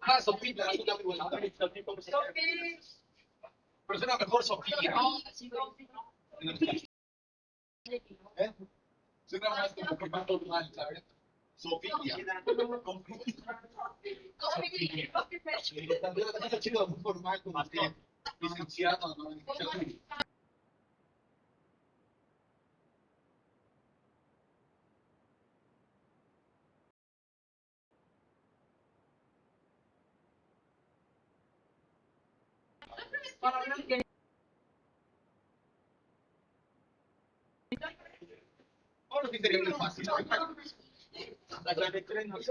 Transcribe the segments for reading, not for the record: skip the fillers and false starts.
Ah, Sofía, la muy buena. Pero suena mejor Sofía, ¿no? ¿Eh? Suena más como que más normal, ¿sabes? Sofía. Sofía. También está chido, muy formal, como que licenciado, ¿no? O los interiores fácil. La trayectoria no es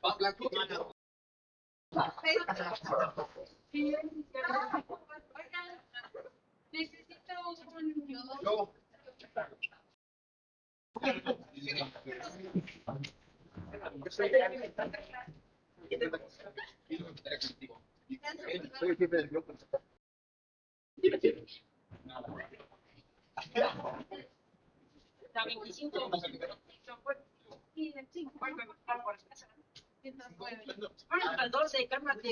va blanco. Yo. Soy el jefe del grupo. La 25. Bueno, hasta el 12, cálmate.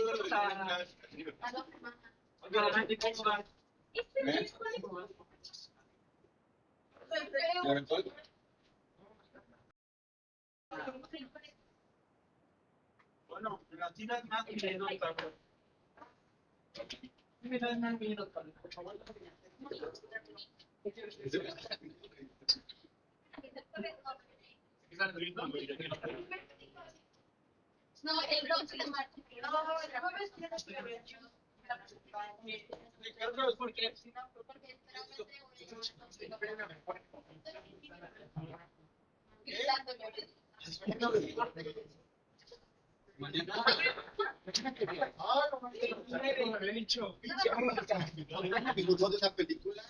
Bueno, las tiras más de no, el próximo martes. No, el jueves tienes que ver. Porque si no, porque mañana. Ah, no me he dicho. Me gustó de esa película.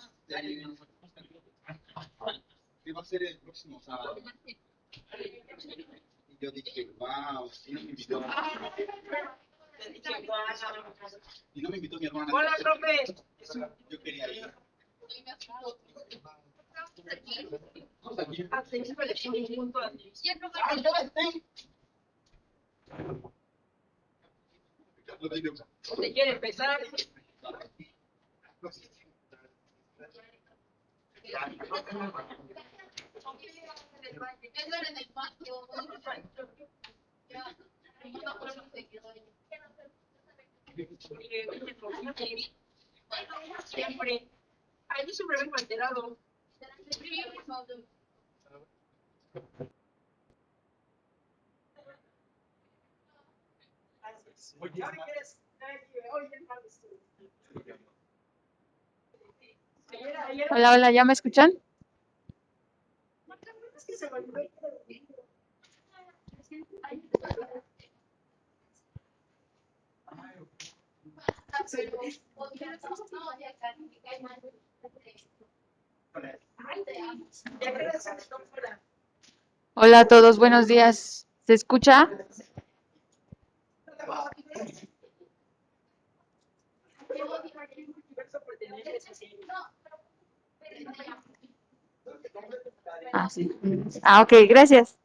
Que va a ser el próximo sábado. Y yo dije, wow, sí me invitó. Y no me invitó mi hermana. Hola, profe. Yo quería ir. ¿Te quiere empezar? Siempre. Ay, yo siempre vengo alterado. Hola, hola, ¿ya me escuchan? Hola a todos, buenos días. ¿Se escucha? Ah, sí. Ah, ok, gracias.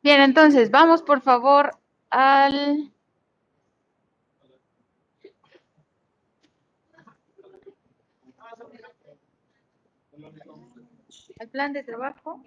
Bien, entonces, vamos por favor al, al plan de trabajo.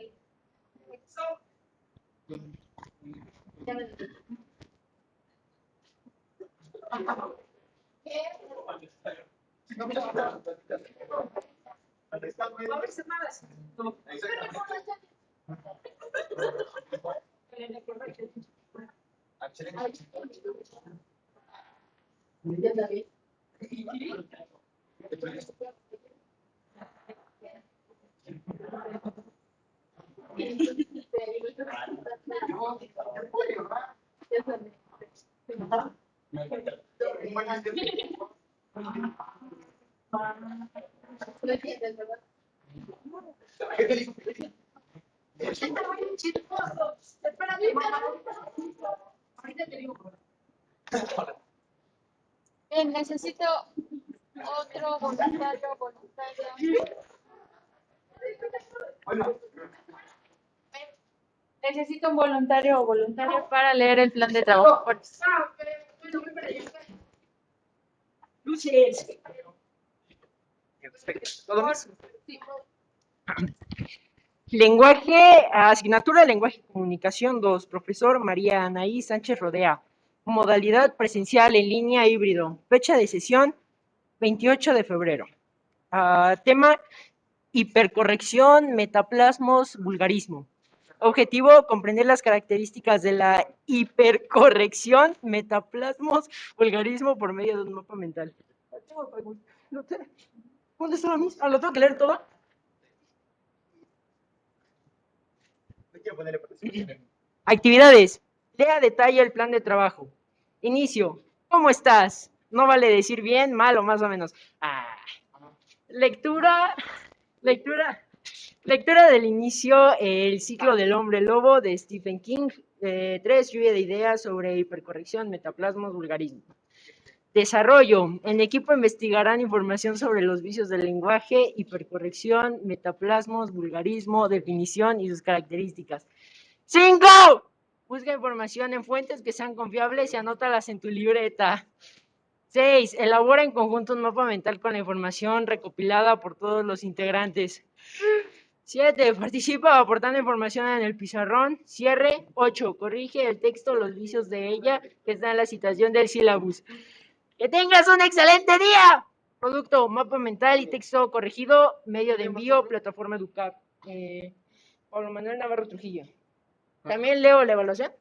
Bien, necesito otro voluntario. Necesito un voluntario o voluntaria para leer el plan de trabajo. Luces. ¿Todo bien? Lenguaje, asignatura de lenguaje y comunicación 2, profesor María Anaí Sánchez Rodea. Modalidad presencial en línea híbrido. Fecha de sesión 28 de febrero. Tema hipercorrección, metaplasmos, vulgarismo. Objetivo, comprender las características de la hipercorrección, metaplasmos, vulgarismo por medio de un mapa mental. ¿Dónde está la misma? ¿Lo tengo que leer todo? Actividades. Lea a detalle el plan de trabajo. Inicio. ¿Cómo estás? No vale decir bien, mal o más o menos. Lectura. Lectura. Lectura del inicio, El ciclo del hombre lobo de Stephen King. 3, lluvia de ideas sobre hipercorrección, metaplasmos, vulgarismo. Desarrollo. En equipo investigarán información sobre los vicios del lenguaje, hipercorrección, metaplasmos, vulgarismo, definición y sus características. 5. Busca información en fuentes que sean confiables y anótalas en tu libreta. 6. Elabora en conjunto un mapa mental con la información recopilada por todos los integrantes. 7. Participa aportando información en el pizarrón. Cierre. 8. Corrige el texto, los vicios de ella, que está en la citación del sílabus. ¡Que tengas un excelente día! Producto, mapa mental y texto corregido, medio de envío, plataforma Educap. Pablo Manuel Navarro Trujillo. ¿También leo la evaluación?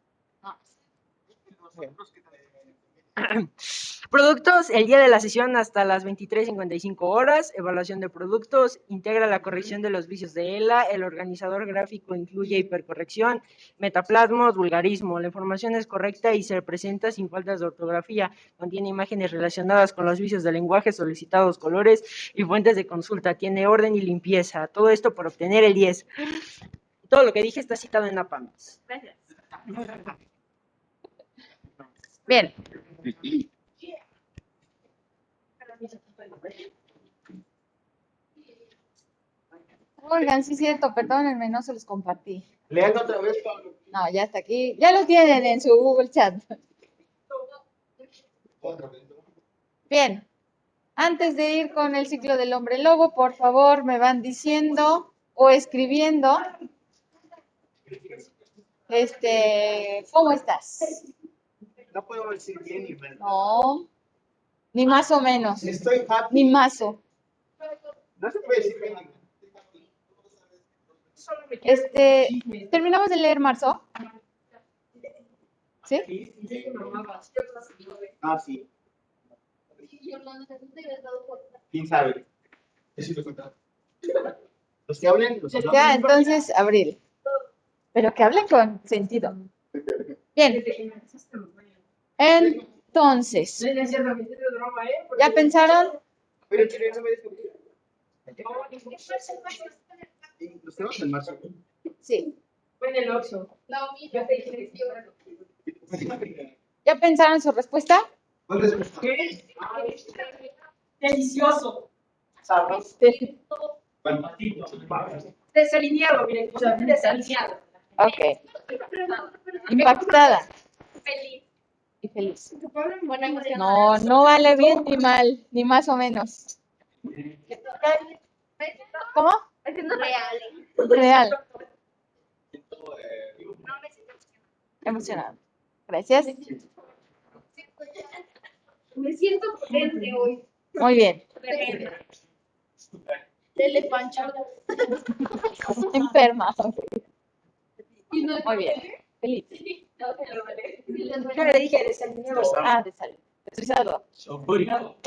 Productos, el día de la sesión hasta las 23:55 horas, evaluación de productos, integra la corrección de los vicios de ELA, el organizador gráfico incluye hipercorrección, metaplasmos, vulgarismo, la información es correcta y se presenta sin faltas de ortografía, contiene imágenes relacionadas con los vicios del lenguaje solicitados, colores y fuentes de consulta, tiene orden y limpieza, todo esto por obtener el 10. Todo lo que dije está citado en APAMS. Gracias. Bien. Oigan, sí es cierto, perdónenme, no se los compartí. Lean otra vez, Pablo. No, ya está aquí. Ya lo tienen en su Google Chat. Otra vez. Bien. Antes de ir con el ciclo del hombre lobo, por favor, me van diciendo o escribiendo, ¿cómo estás? No puedo decir bien ni mal. No, ni más o menos, Estoy happy. ni mazo. No se puede decir bien ni mal. ¿Terminamos de leer marzo? ¿Sí? Ah, sí. ¿Quién sabe? Eso lo contaba. Los que hablen, los hablamos. Ya, entonces, abril. Pero que hablen con sentido. Bien. Entonces, ¿ya pensaron? Pero Chile, no me desconfío. Los tenemos en marzo. Sí. Fue en el Oxxo. ¿Ya pensaron su respuesta? ¿Cuál respuesta? ¿Qué? Delicioso. Desalineado, miren, o sea, desalineado. Ok. Impactada y feliz. No, no vale bien ni mal, ni más o menos. ¿Cómo? Real. Emocionado. Gracias. Me siento potente hoy. Muy bien. Telepanchada. Enferma. Muy bien. Feliz. Yo le dije desalineado. Ah, de salud. Estresado.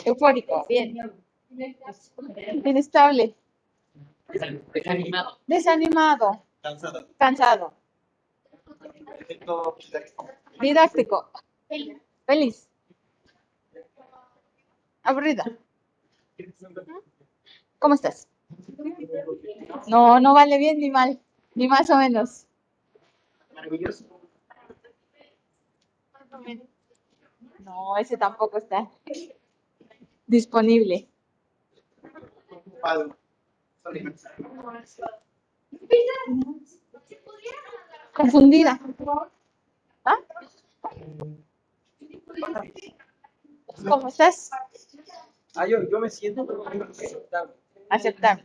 Eufórico. Bien. Inestable. Desanimado. Cansado. Didáctico. Feliz. Aburrida. ¿Cómo estás? No, no vale bien ni mal, ni más o menos. No, ese tampoco está disponible. Confundida. ¿Ah? ¿Cómo estás? Yo me siento aceptable. Aceptable.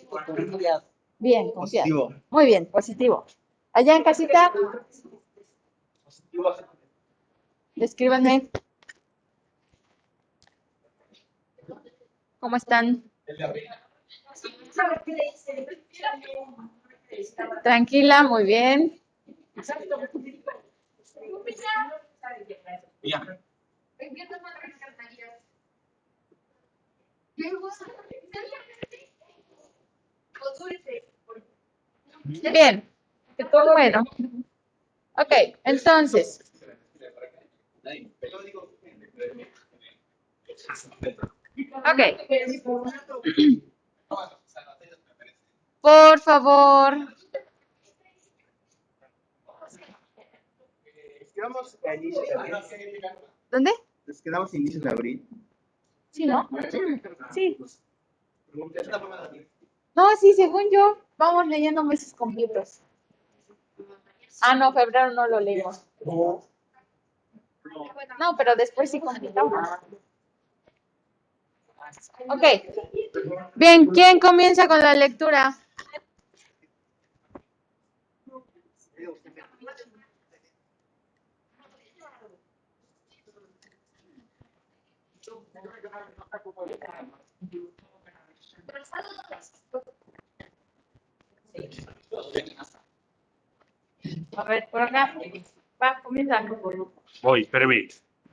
Confiado. Bien, confiado. Muy bien, positivo. Allá en casita, descríbanme cómo están. Tranquila, muy bien. Bien. Bueno. Ok, entonces. Ok. Por favor. Quedamos a inicios de abril. ¿Dónde? Nos quedamos a inicios de abril. Sí, ¿no? Sí. No, sí, según yo, vamos leyendo meses completos. Ah, no, febrero no lo leímos. No, pero después sí completamos. Ok. Bien, ¿quién comienza con la lectura? A ver, por acá. Va, comienza. Voy, espérame.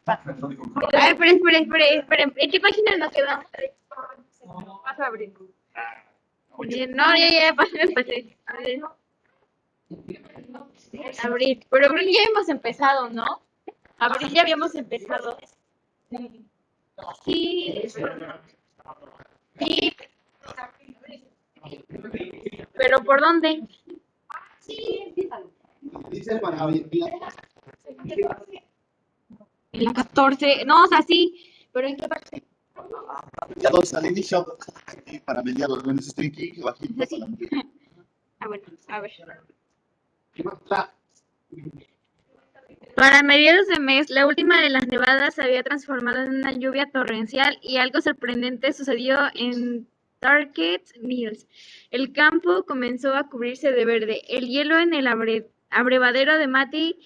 A ver, esperen. ¿En qué página nos quedamos? Vas a abrir. Bien, no, ya, pasé. Abril, pero abril ya hemos empezado, ¿no? Abril ya habíamos empezado. Sí, sí, pero ¿por dónde? Dice para abril. El 14, no, o sea, sí, pero ¿en qué parte? Mediados al inicio. Para mediados, no estoy aquí, bajito para abril. A ver. Para mediados de mes, la última de las nevadas se había transformado en una lluvia torrencial y algo sorprendente sucedió en Target Mills. El campo comenzó a cubrirse de verde. El hielo en el abrevadero de Matty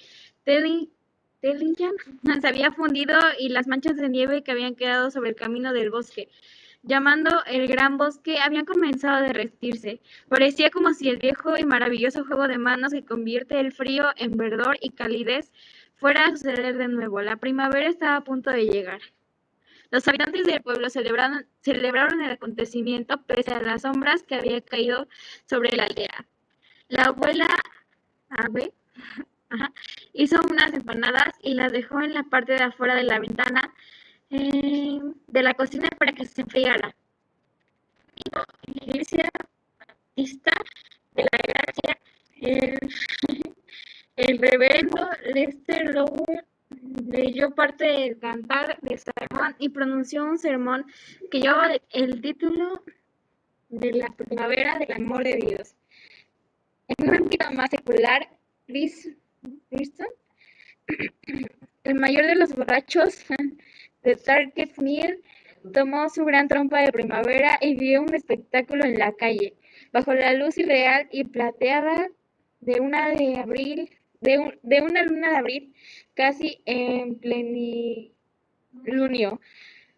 Tellingham se había fundido y las manchas de nieve que habían quedado sobre el camino del bosque, llamando el Gran Bosque, habían comenzado a derretirse. Parecía como si el viejo y maravilloso juego de manos que convierte el frío en verdor y calidez fuera a suceder de nuevo. La primavera estaba a punto de llegar. Los habitantes del pueblo celebraron el acontecimiento pese a las sombras que había caído sobre la aldea. La abuela Ave hizo unas empanadas y las dejó en la parte de afuera de la ventana de la cocina para que se enfriara. En la iglesia bautista de la Gracia, el reverendo Lester leyó parte del Cantar de Salomón y pronunció un sermón que llevaba el título de la primavera del amor de Dios. En un ámbito más secular, Cristo, el mayor de los borrachos de Target Mill, tomó su gran trompa de primavera y vio un espectáculo en la calle, bajo la luz irreal y plateada de una luna de abril, casi en plenilunio.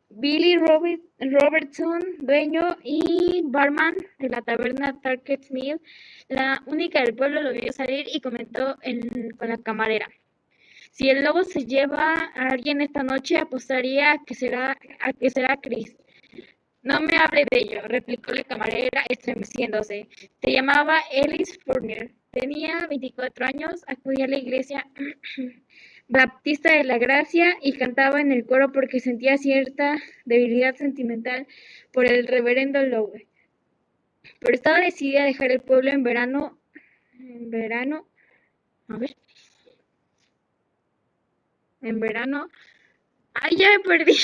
Billy Robertson, dueño y barman de la taberna Target Mill, la única del pueblo, lo vio salir y comentó con la camarera: si el lobo se lleva a alguien esta noche, apostaría a que será Chris. No me hable de ello, replicó la camarera estremeciéndose. Se llamaba Ellis Fournier, tenía 24 años, acudía a la iglesia Baptista de la Gracia y cantaba en el coro porque sentía cierta debilidad sentimental por el reverendo Lowe. Pero estaba decidida a dejar el pueblo en verano, ¡ay, ya me perdí!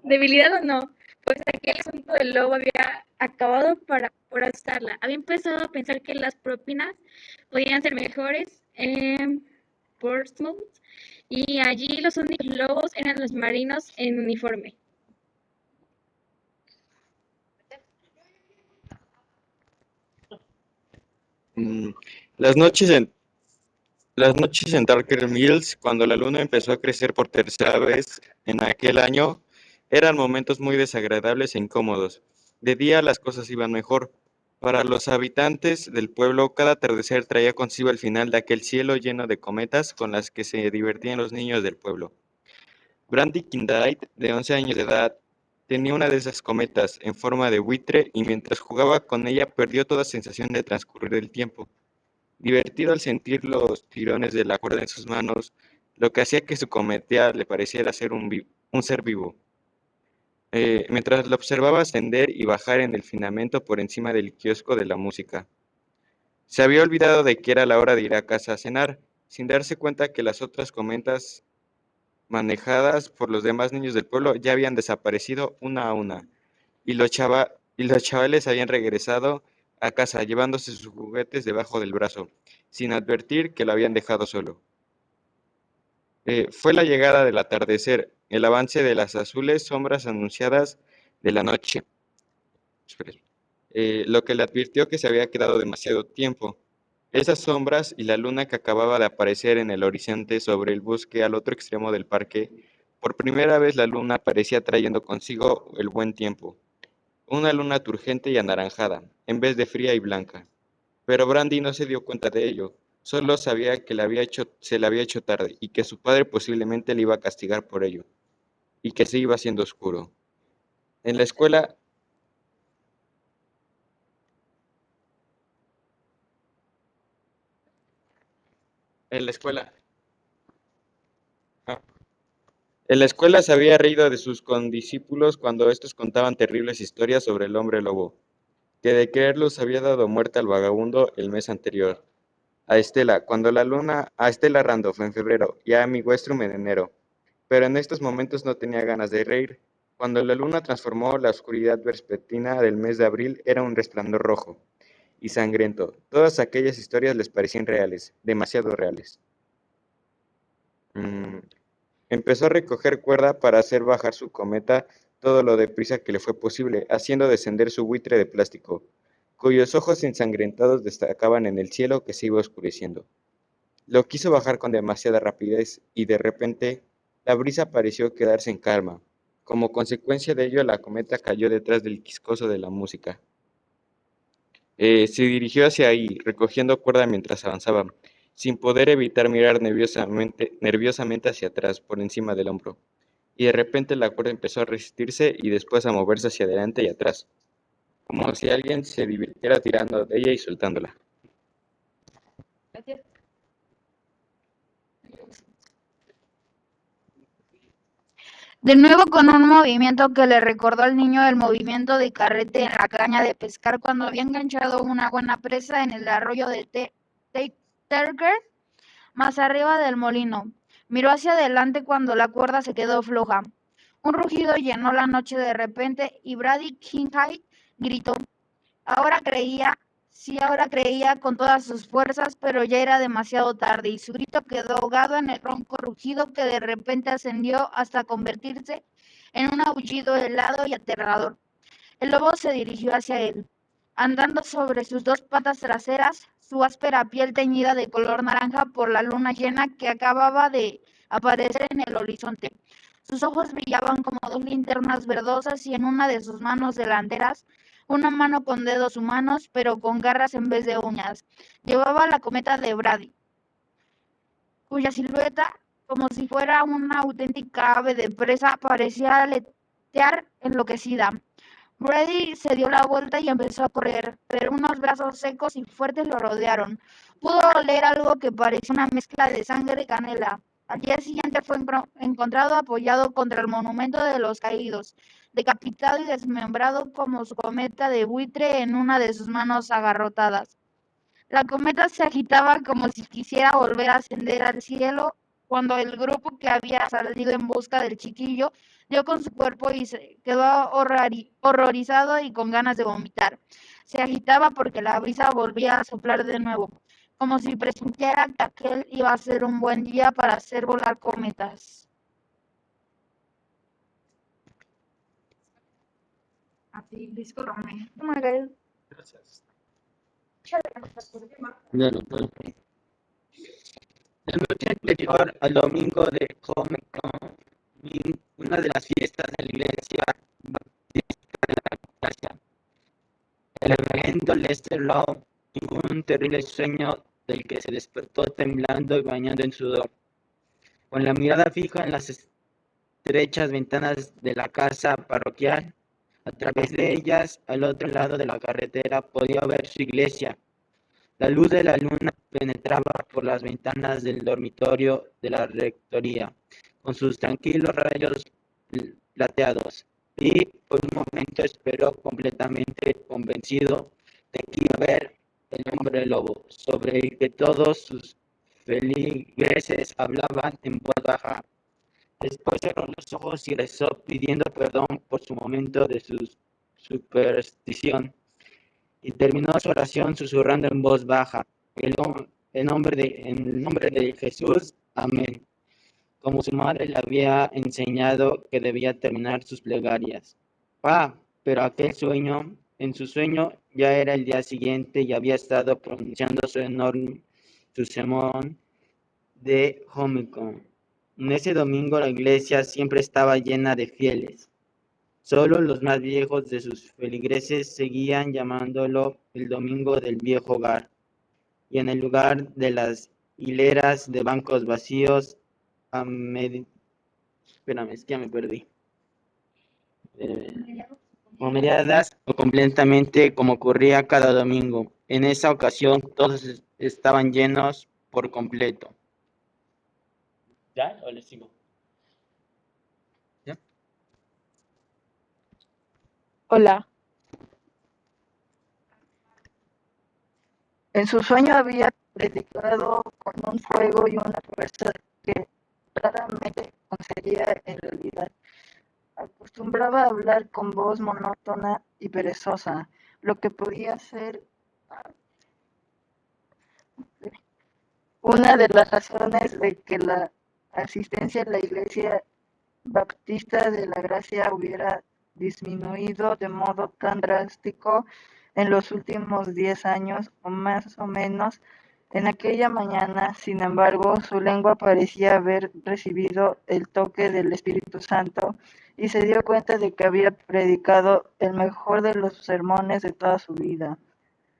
¿Debilidad o no? Pues aquel asunto del lobo había acabado por asustarla. Había empezado a pensar que las propinas podían ser mejores en Portsmouth, y allí los únicos lobos eran los marinos en uniforme. Las noches en Darker Mills, cuando la luna empezó a crecer por tercera vez en aquel año, eran momentos muy desagradables e incómodos. De día las cosas iban mejor. Para los habitantes del pueblo, cada atardecer traía consigo el final de aquel cielo lleno de cometas con las que se divertían los niños del pueblo. Brandy Kincaid, de 11 años de edad, tenía una de esas cometas en forma de buitre y mientras jugaba con ella perdió toda sensación de transcurrir el tiempo. Divertido al sentir los tirones de la cuerda en sus manos, lo que hacía que su cometa le pareciera ser un ser vivo. Mientras lo observaba ascender y bajar en el filamento por encima del kiosco de la música. Se había olvidado de que era la hora de ir a casa a cenar, sin darse cuenta que las otras cometas manejadas por los demás niños del pueblo ya habían desaparecido una a una, y los chavales habían regresado a casa llevándose sus juguetes debajo del brazo, sin advertir que lo habían dejado solo. Fue la llegada del atardecer, el avance de las azules sombras anunciadas de la noche, lo que le advirtió que se había quedado demasiado tiempo. Esas sombras y la luna que acababa de aparecer en el horizonte sobre el bosque al otro extremo del parque, por primera vez la luna parecía trayendo consigo el buen tiempo. Una luna turgente y anaranjada, en vez de fría y blanca. Pero Brandy no se dio cuenta de ello, solo sabía que se le había hecho tarde y que su padre posiblemente le iba a castigar por ello, y que se iba haciendo oscuro. En la escuela, se había reído de sus condiscípulos cuando estos contaban terribles historias sobre el hombre lobo, que de creerlos había dado muerte al vagabundo el mes anterior, a Estela Randolph en febrero y a Amy Westrum en enero, pero en estos momentos no tenía ganas de reír. Cuando la luna transformó la oscuridad vespertina del mes de abril era un resplandor rojo y sangriento. Todas aquellas historias les parecían reales, demasiado reales. Empezó a recoger cuerda para hacer bajar su cometa todo lo deprisa que le fue posible, haciendo descender su buitre de plástico, cuyos ojos ensangrentados destacaban en el cielo que se iba oscureciendo. Lo quiso bajar con demasiada rapidez y de repente la brisa pareció quedarse en calma. Como consecuencia de ello, la cometa cayó detrás del quiscoso de la música. Se dirigió hacia ahí, recogiendo cuerda mientras avanzaba, sin poder evitar mirar nerviosamente hacia atrás, por encima del hombro. Y de repente la cuerda empezó a resistirse y después a moverse hacia adelante y atrás, como si alguien se divirtiera tirando de ella y soltándola. Gracias. De nuevo con un movimiento que le recordó al niño el movimiento de carrete en la caña de pescar cuando había enganchado una buena presa en el arroyo de Tatergert, más arriba del molino. Miró hacia adelante cuando la cuerda se quedó floja. Un rugido llenó la noche de repente y Brady Kincaid gritó. Ahora creía con todas sus fuerzas, pero ya era demasiado tarde y su grito quedó ahogado en el ronco rugido que de repente ascendió hasta convertirse en un aullido helado y aterrador. El lobo se dirigió hacia él, andando sobre sus dos patas traseras, su áspera piel teñida de color naranja por la luna llena que acababa de aparecer en el horizonte. Sus ojos brillaban como dos linternas verdosas y en una de sus manos delanteras, una mano con dedos humanos, pero con garras en vez de uñas, llevaba la cometa de Brady, cuya silueta, como si fuera una auténtica ave de presa, parecía aletear enloquecida. Brady se dio la vuelta y empezó a correr, pero unos brazos secos y fuertes lo rodearon. Pudo oler algo que parecía una mezcla de sangre y canela. Al día siguiente fue encontrado apoyado contra el monumento de los caídos, decapitado y desmembrado como su cometa de buitre en una de sus manos agarrotadas. La cometa se agitaba como si quisiera volver a ascender al cielo cuando el grupo que había salido en busca del chiquillo dio con su cuerpo y se quedó horrorizado y con ganas de vomitar. Se agitaba porque la brisa volvía a soplar de nuevo, como si presintiera que aquel iba a ser un buen día para hacer volar cometas. Así, discúlpame. Gracias. Claro, claro. La noche anterior al domingo de Comic-Con, una de las fiestas de la iglesia baptista de la gracia, el reverendo Lester Law tuvo un terrible sueño del que se despertó temblando y bañado en sudor. Con la mirada fija en las estrechas ventanas de la casa parroquial, a través de ellas, al otro lado de la carretera, podía ver su iglesia. La luz de la luna penetraba por las ventanas del dormitorio de la rectoría, con sus tranquilos rayos plateados, y por un momento esperó completamente convencido de que iba a ver el hombre lobo, sobre el que todos sus feligreses hablaban en voz baja. Después cerró los ojos y rezó pidiendo perdón por su momento de su superstición, y terminó su oración susurrando en voz baja, en el nombre de Jesús, amén, como su madre le había enseñado que debía terminar sus plegarias. Pero en su sueño ya era el día siguiente y había estado pronunciando su sermón de Homicon. En ese domingo la iglesia siempre estaba llena de fieles. Solo los más viejos de sus feligreses seguían llamándolo el domingo del viejo hogar, y en el lugar de las hileras de bancos vacíos, espérame, es que ya me perdí. O mediadas o completamente como ocurría cada domingo. En esa ocasión todos estaban llenos por completo. ¿Ya? ¿O les sigo? ¿Ya? Hola. En su sueño había predicado con un fuego y una fuerza que raramente concedía en realidad. Acostumbraba a hablar con voz monótona y perezosa, lo que podía ser una de las razones de que la asistencia a la iglesia baptista de la gracia hubiera disminuido de modo tan drástico en los últimos 10 años o más o menos. En aquella mañana, sin embargo, su lengua parecía haber recibido el toque del Espíritu Santo y se dio cuenta de que había predicado el mejor de los sermones de toda su vida.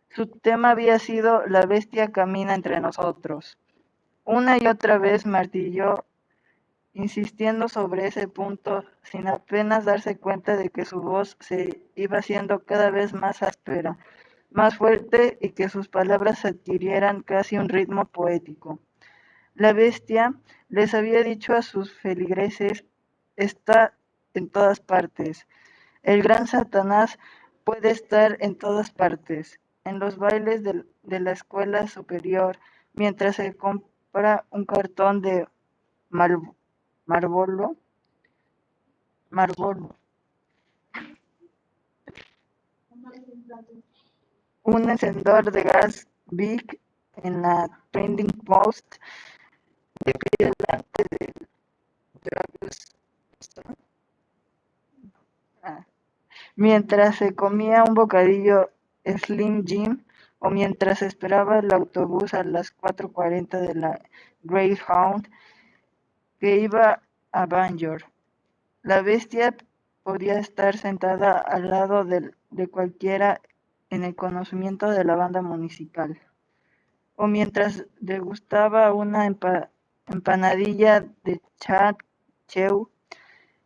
Su tema había sido "La bestia camina entre nosotros". Una y otra vez martilló, insistiendo sobre ese punto, sin apenas darse cuenta de que su voz se iba haciendo cada vez más áspera, más fuerte, y que sus palabras adquirieran casi un ritmo poético. La bestia, les había dicho a sus feligreses, está en todas partes. El gran Satanás puede estar en todas partes, en los bailes de la escuela superior, mientras se compra un cartón de Marlboro, un encendedor de gas Big en la Trading Post de pie delante de Travis mientras se comía un bocadillo Slim Jim o mientras esperaba el autobús a las 4:40 de la Greyhound que iba a Bangor. La bestia podía estar sentada al lado de cualquiera en el conocimiento de la banda musical, o mientras degustaba una empanadilla de Chad Chew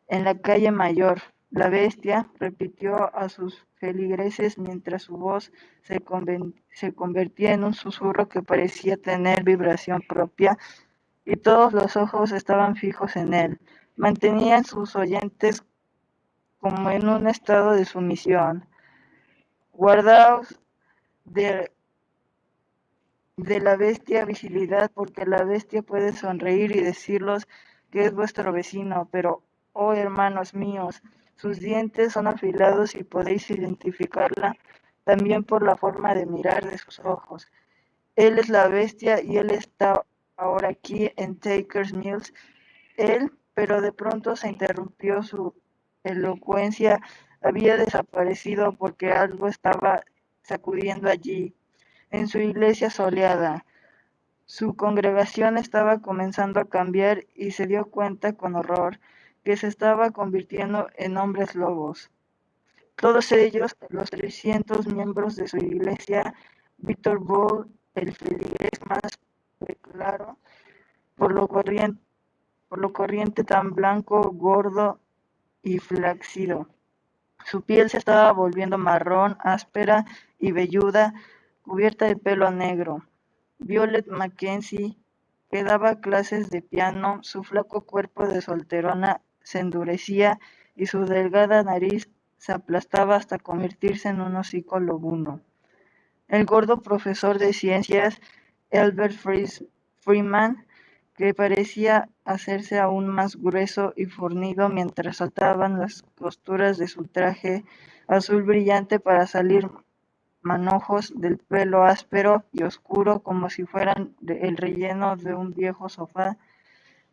en la calle Mayor. La bestia repitió a sus feligreses mientras su voz se convertía en un susurro que parecía tener vibración propia y todos los ojos estaban fijos en él. Mantenían sus oyentes como en un estado de sumisión. Guardaos de la bestia visibilidad, porque la bestia puede sonreír y deciros que es vuestro vecino, pero, oh hermanos míos, sus dientes son afilados y podéis identificarla también por la forma de mirar de sus ojos. Él es la bestia y él está ahora aquí en Takers Mills. Pero de pronto se interrumpió, su elocuencia había desaparecido porque algo estaba sacudiendo allí, en su iglesia soleada. Su congregación estaba comenzando a cambiar y se dio cuenta con horror que se estaba convirtiendo en hombres lobos. Todos ellos, los 300 miembros de su iglesia, Victor Bull, el feligrés más claro, por lo corriente tan blanco, gordo y flácido. Su piel se estaba volviendo marrón, áspera y velluda, cubierta de pelo negro. Violet Mackenzie, que daba clases de piano, su flaco cuerpo de solterona se endurecía y su delgada nariz se aplastaba hasta convertirse en un hocico lobuno. El gordo profesor de ciencias, Albert Freeman, que parecía hacerse aún más grueso y fornido mientras saltaban las costuras de su traje azul brillante para salir manojos del pelo áspero y oscuro como si fueran el relleno de un viejo sofá,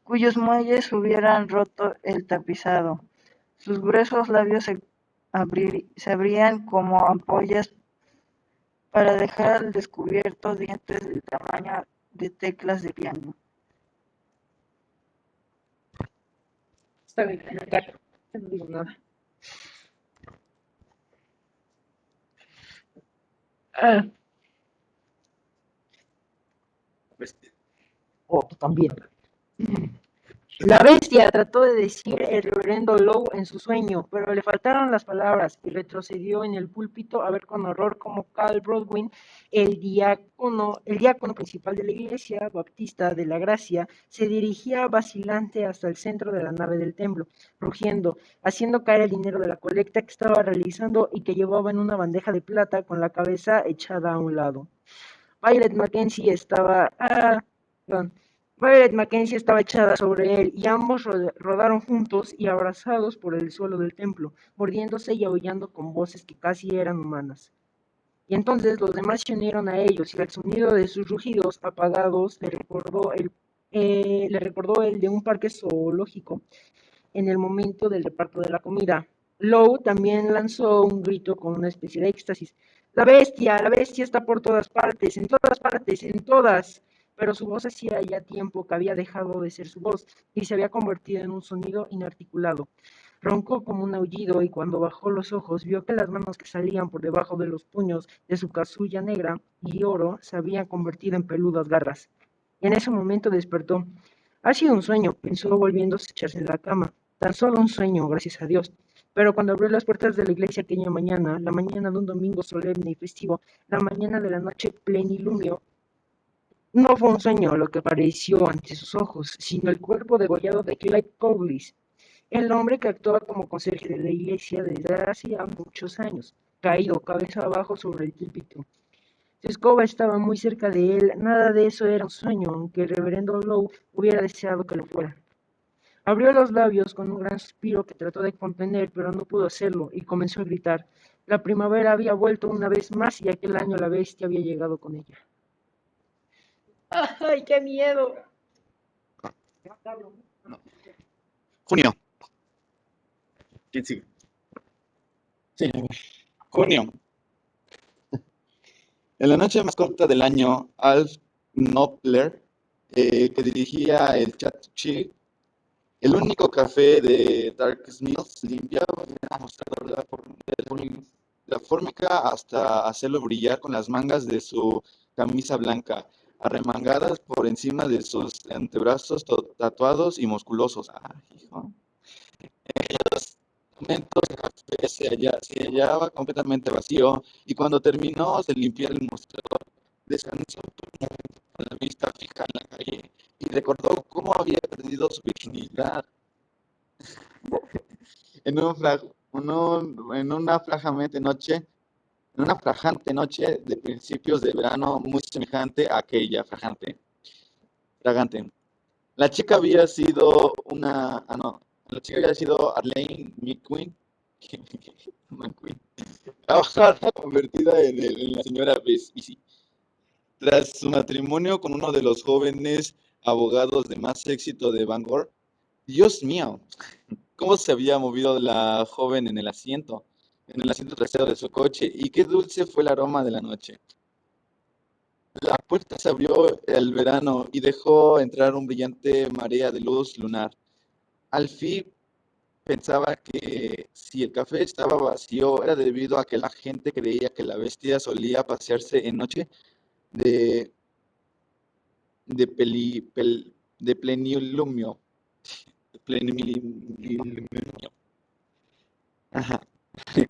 cuyos muelles hubieran roto el tapizado. Sus gruesos labios se abrían como ampollas para dejar al descubierto dientes del tamaño de teclas de piano. Está bien, no digo nada. Tú también. La bestia trató de decir el reverendo Lowe en su sueño, pero le faltaron las palabras y retrocedió en el púlpito a ver con horror cómo Carl Brodwin, el diácono principal de la iglesia baptista de la Gracia, se dirigía vacilante hasta el centro de la nave del templo, rugiendo, haciendo caer el dinero de la colecta que estaba realizando y que llevaba en una bandeja de plata con la cabeza echada a un lado. Violet Mackenzie estaba echada sobre él y ambos rodaron juntos y abrazados por el suelo del templo, mordiéndose y aullando con voces que casi eran humanas. Y entonces los demás se unieron a ellos y el sonido de sus rugidos apagados le recordó el de un parque zoológico en el momento del reparto de la comida. Lowe también lanzó un grito con una especie de éxtasis. La bestia está por todas partes, en todas. Pero su voz hacía ya tiempo que había dejado de ser su voz y se había convertido en un sonido inarticulado. Roncó como un aullido y cuando bajó los ojos vio que las manos que salían por debajo de los puños de su casulla negra y oro se habían convertido en peludas garras. Y en ese momento despertó. Ha sido un sueño, pensó volviéndose a echarse en la cama. Tan solo un sueño, gracias a Dios. Pero cuando abrió las puertas de la iglesia aquella mañana, la mañana de un domingo solemne y festivo, la mañana de la noche plenilunio, no fue un sueño lo que apareció ante sus ojos, sino el cuerpo degollado de Clyde Cowlis, el hombre que actuaba como conserje de la iglesia desde hacía muchos años, caído cabeza abajo sobre el púlpito. Su escoba estaba muy cerca de él. Nada de eso era un sueño, aunque el reverendo Lowe hubiera deseado que lo fuera. Abrió los labios con un gran suspiro que trató de contener, pero no pudo hacerlo, y comenzó a gritar. La primavera había vuelto una vez más y aquel año la bestia había llegado con ella. ¡Ay, qué miedo! Junio. ¿Quién sigue? Sí, junio. En la noche más corta del año, Alf Knopfler, que dirigía el Chat-Chill, el único café de Dark's Mills, limpiaba bien el mostrador de la fórmica hasta hacerlo brillar con las mangas de su camisa blanca, arremangadas por encima de sus antebrazos tatuados y musculosos. Ah, hijo. Momentos el café se hallaba completamente vacío y cuando terminó de limpiar el mostrador, descansó por un momento con la vista fija en la calle y recordó cómo había perdido su virginidad en una fragante noche de principios de verano muy semejante a aquella fragante. La chica había sido Arlene McQueen, ahora convertida en la señora Bessie, tras su matrimonio con uno de los jóvenes abogados de más éxito de Bangor. Dios mío, cómo se había movido la joven en el asiento trasero de su coche, y qué dulce fue el aroma de la noche. La puerta se abrió al verano y dejó entrar una brillante marea de luz lunar. Al fin pensaba que si el café estaba vacío era debido a que la gente creía que la bestia solía pasearse en noche de, de plenilunio. Plenilunio. Ajá.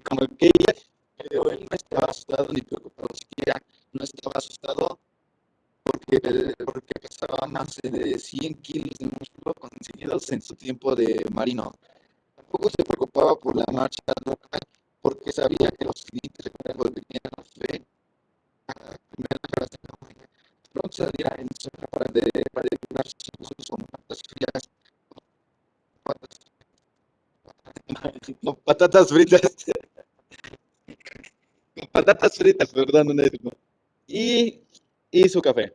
Como que ella, pero él no estaba asustado ni preocupado siquiera. No estaba asustado porque pesaba más de 100 kilos de músculo conseguidos en su tiempo de marino. Tampoco se preocupaba por la marcha local porque sabía que los clientes volverían a la fe a las primeras horas de la mañana. Pronto salía en su para decorar sus ojos con patatas fritas, con patatas fritas, perdón, una disculpa. Y su café.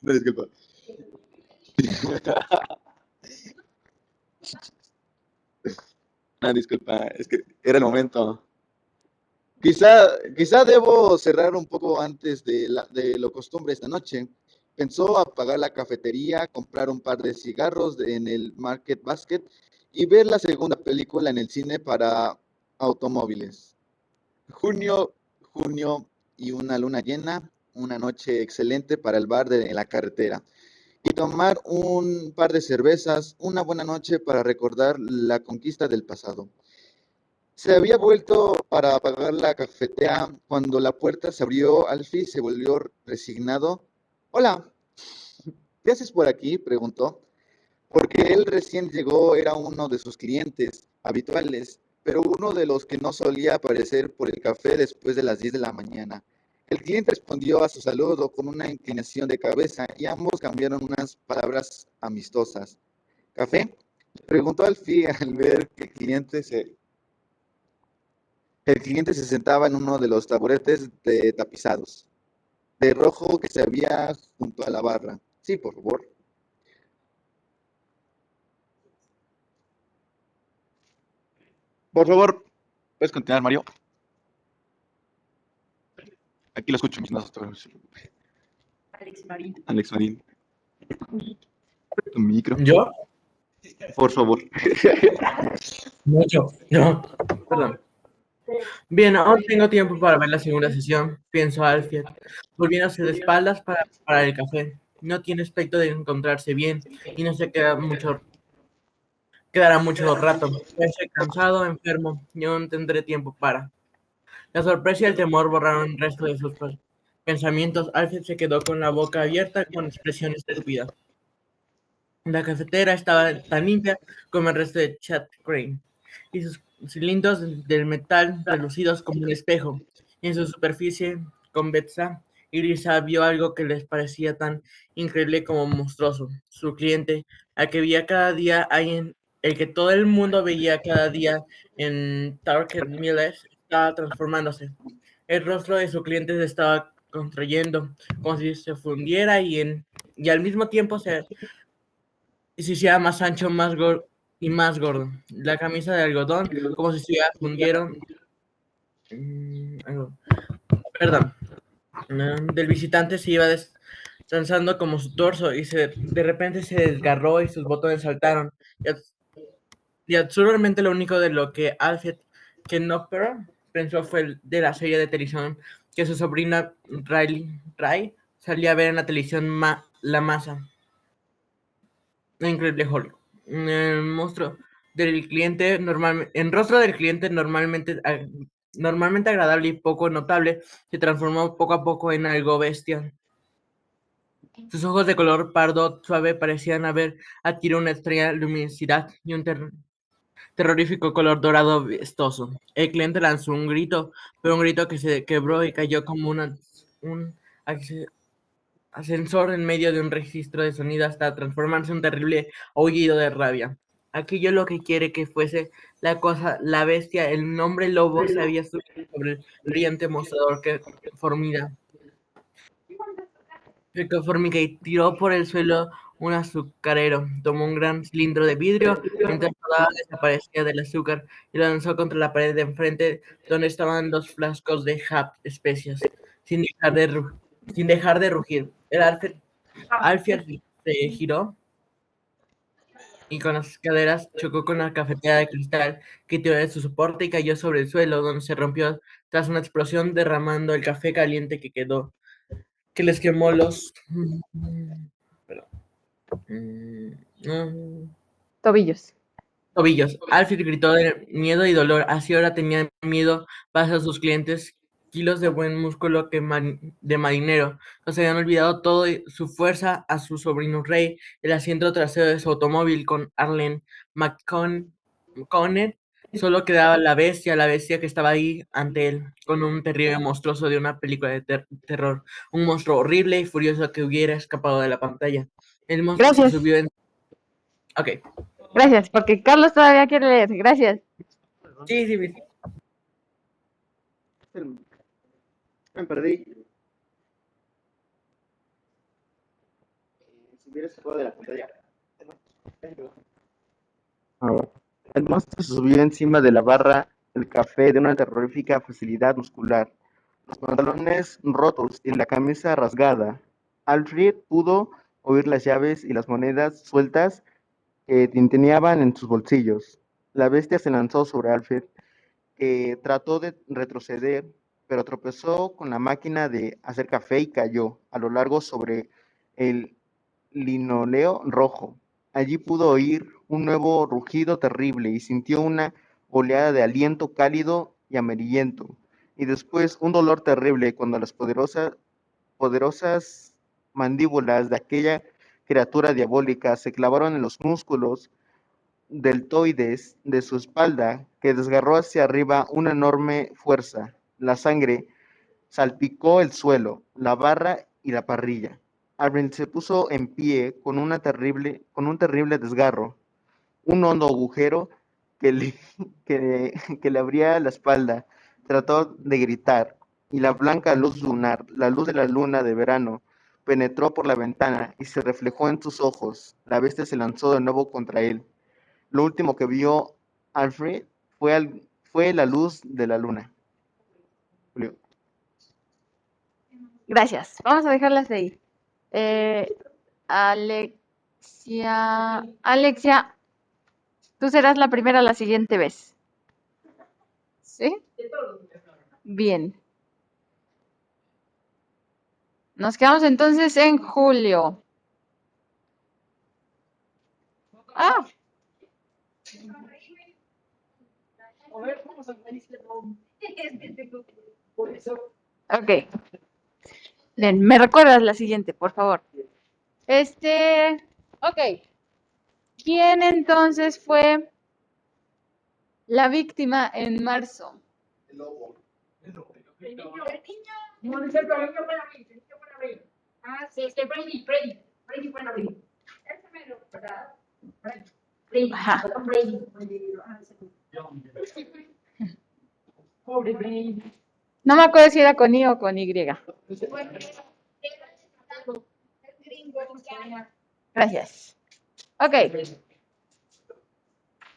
Una disculpa. Una disculpa, es que era el momento. Quizá debo cerrar un poco antes de lo costumbre esta noche. Pensó apagar la cafetería, comprar un par de cigarros en el Market Basket y ver la segunda película en el cine para automóviles. Junio y una luna llena, una noche excelente para el bar en la carretera. Y tomar un par de cervezas, una buena noche para recordar la conquista del pasado. Se había vuelto para apagar la cafetera cuando la puerta se abrió. Alfie se volvió resignado. Hola, ¿qué haces por aquí?, preguntó, porque él recién llegó, era uno de sus clientes habituales, pero uno de los que no solía aparecer por el café después de las 10 de la mañana. El cliente respondió a su saludo con una inclinación de cabeza y ambos cambiaron unas palabras amistosas. ¿Café?, preguntó Alfie al ver que el cliente se sentaba en uno de los taburetes tapizados de rojo que se había junto a la barra. Sí, por favor. Por favor, ¿puedes continuar, Mario? Aquí lo escucho, mis notas. Alex Marín. Alex Marín. Tu micro, ¿Yo? por favor. No, yo. Perdón. Bien, aún tengo tiempo para ver la segunda sesión, pienso Alfred, volviéndose de espaldas para preparar el café. No tiene aspecto de encontrarse bien y no se quedará mucho rato. Estoy cansado, enfermo y aún tendré tiempo para. La sorpresa y el temor borraron el resto de sus pensamientos. Alfred se quedó con la boca abierta con expresión estúpida. La cafetera estaba tan limpia como el resto de Chat Crane, y sus cilindros del metal relucidos como un espejo, y en su superficie convexa y Lisa vio algo que les parecía tan increíble como monstruoso. Su cliente, al que veía cada día el que todo el mundo veía cada día en Target Mills, estaba transformándose. El rostro de su cliente se estaba contrayendo, como si se fundiera y al mismo tiempo se hiciera más ancho, y más gordo. La camisa de algodón, como si se fundieron. Perdón. Del visitante se iba danzando como su torso y de repente se desgarró y sus botones saltaron. Y absurdamente lo único de lo que Alfred Knopper pensó fue de la serie de televisión que su sobrina Ray salía a ver en la televisión La Masa. La Increíble Hulk. El monstruo del cliente en rostro del cliente normalmente agradable y poco notable, se transformó poco a poco en algo bestia. Sus ojos de color pardo suave parecían haber adquirido una extraña luminosidad y un terrorífico color dorado vistoso. El cliente lanzó un grito, pero un grito que se quebró y cayó como un ascensor en medio de un registro de sonido hasta transformarse en un terrible aullido de rabia. Aquello lo que quiere que fuese la bestia, el hombre lobo se había subido sobre el brillante mostrador que formiga y tiró por el suelo un azucarero. Tomó un gran cilindro de vidrio mientras rodaba desaparecía del azúcar y lo lanzó contra la pared de enfrente donde estaban los frascos de Hap especias, sin dejar de rugir. Alfred se giró y con las caderas chocó con la cafetera de cristal que tiró de su soporte y cayó sobre el suelo, donde se rompió tras una explosión, derramando el café caliente que les quemó los perdón, Tobillos. tobillos. Alfred gritó de miedo y dolor. Así ahora tenía miedo para sus clientes, kilos de buen músculo de marinero. No se habían olvidado todo su fuerza a su sobrino Ray, el asiento trasero de su automóvil con Arlen McConnell. Solo quedaba la bestia que estaba ahí ante él, con un terrible monstruoso de una película de terror. Un monstruo horrible y furioso que hubiera escapado de la pantalla. El monstruo se Gracias. subió en... Ok. Gracias, porque Carlos todavía quiere leer. Gracias. Sí, sí, sí. Me perdí. Si hubieras sacado de la pantalla. El monstruo se subió encima de la barra del café de una terrorífica facilidad muscular, los pantalones rotos y la camisa rasgada. Alfred pudo oír las llaves y las monedas sueltas que tintineaban en sus bolsillos. La bestia se lanzó sobre Alfred, que trató de retroceder, pero tropezó con la máquina de hacer café y cayó a lo largo sobre el linóleo rojo. Allí pudo oír un nuevo rugido terrible y sintió una oleada de aliento cálido y amarillento, y después un dolor terrible cuando las poderosas mandíbulas de aquella criatura diabólica se clavaron en los músculos deltoides de su espalda, que desgarró hacia arriba una enorme fuerza. La sangre salpicó el suelo, la barra y la parrilla. Alfred se puso en pie con un terrible desgarro, un hondo agujero que le, que le abría la espalda. Trató de gritar, y la blanca luz lunar, la luz de la luna de verano, penetró por la ventana y se reflejó en sus ojos. La bestia se lanzó de nuevo contra él. Lo último que vio Alfred fue la luz de la luna. Julio. Gracias. Vamos a dejarlas ahí. Alexia, tú serás la primera la siguiente vez. ¿Sí? Bien. Nos quedamos entonces en Julio. Ah. Ok. Bien, me recuerdas la siguiente, por favor. Ok. ¿Quién entonces fue la víctima en marzo? El lobo. Brady fue en abril. Ajá. Pobre Brady. No me acuerdo si era con I o con Y. Gracias. Ok.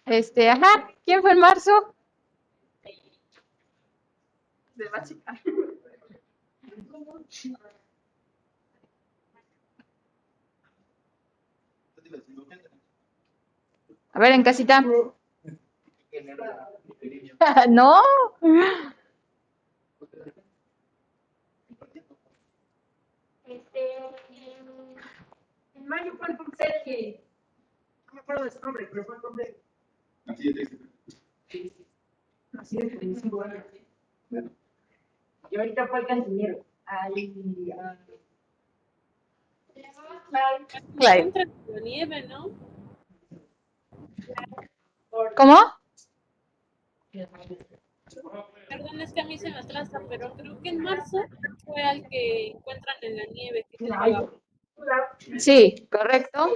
Ajá. ¿Quién fue en marzo? A ver, en casita. No. En mayo fue el conserje. No me acuerdo de su nombre, pero fue el conserje. Así de 25 años. Y ahorita fue el cantinero. Claro. Entra con la nieve, ¿no? ¿Cómo? Perdón, es que a mí se me atrasa, pero creo que en marzo fue al que encuentran en la nieve. Que se pegaba. Sí, correcto.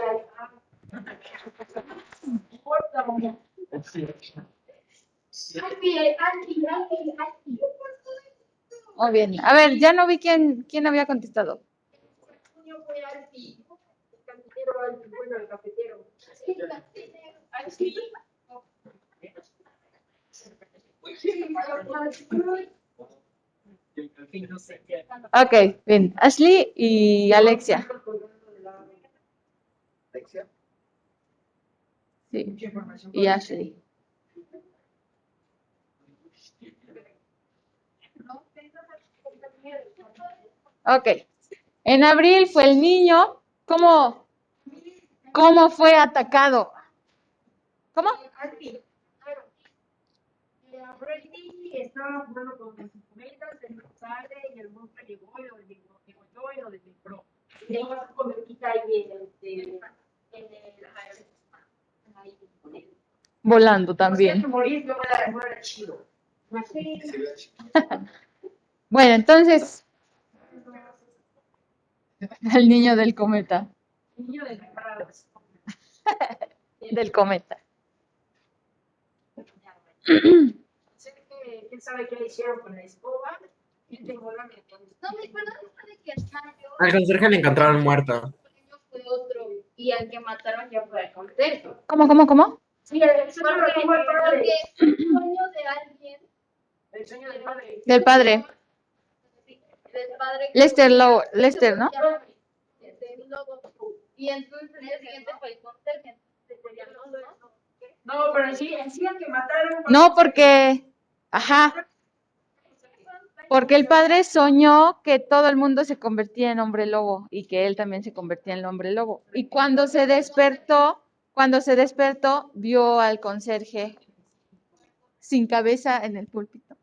Muy bien. A ver, ya no vi quién había contestado. Bueno, el cafetero. Ok, bien. Ashley y Alexia. Sí. Y Ashley. Ok. En abril fue el niño. ¿Cómo fue atacado? ¿Cómo? Brady estaba jugando con sus cometas, el padre y el monstruo llegó y lo degolló y lo desmembró. Y dejó a su cometita ahí en el Volando también. morir, no era chido. Bueno, entonces, el niño del cometa. Niño de preparados. Del cometa. ¿Quién sabe qué le hicieron con la escoba? ¿Quién tengo la Al conserje le encontraron muerto. Fue otro, y al que mataron ya fue al conserje. ¿Cómo? Sí, el sueño lo tuvo el padre. Porque el sueño de alguien, El sueño del padre. Del padre. del padre. Lester, ¿no? Del lobo. Y entonces el día siguiente fue el conserje. Entonces serían los dos, ¿no? No, pero en sí al que mataron. No, porque, ajá, porque el padre soñó que todo el mundo se convertía en hombre lobo y que él también se convertía en hombre lobo. Y cuando se despertó, vio al conserje sin cabeza en el púlpito.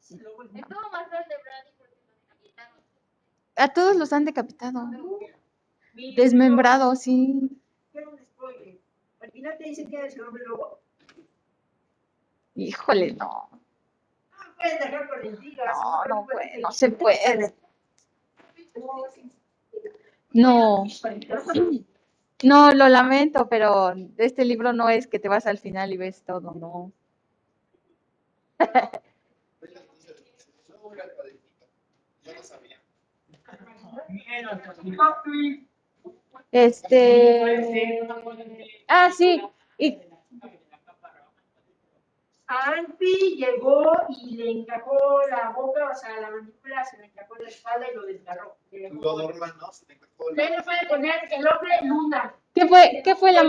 Estuvo más grande Brady porque lo decapitaron. A todos los han decapitado. Desmembrado, sí. Era un spoiler. Al final te dicen que eres el hombre lobo. Híjole, no. No puedes dejar con mentiras. No puede, no se puede. No. No, lo lamento, pero este libro no es que te vas al final y ves todo, no. Yo no sabía. Sí. Y Alfie llegó y le encajó la boca, o sea, la mandíbula se le encajó en la espalda y lo desgarró. Lo normal, ¿no? Se te encajó Le no puede poner el hombre luna. ¿Qué fue la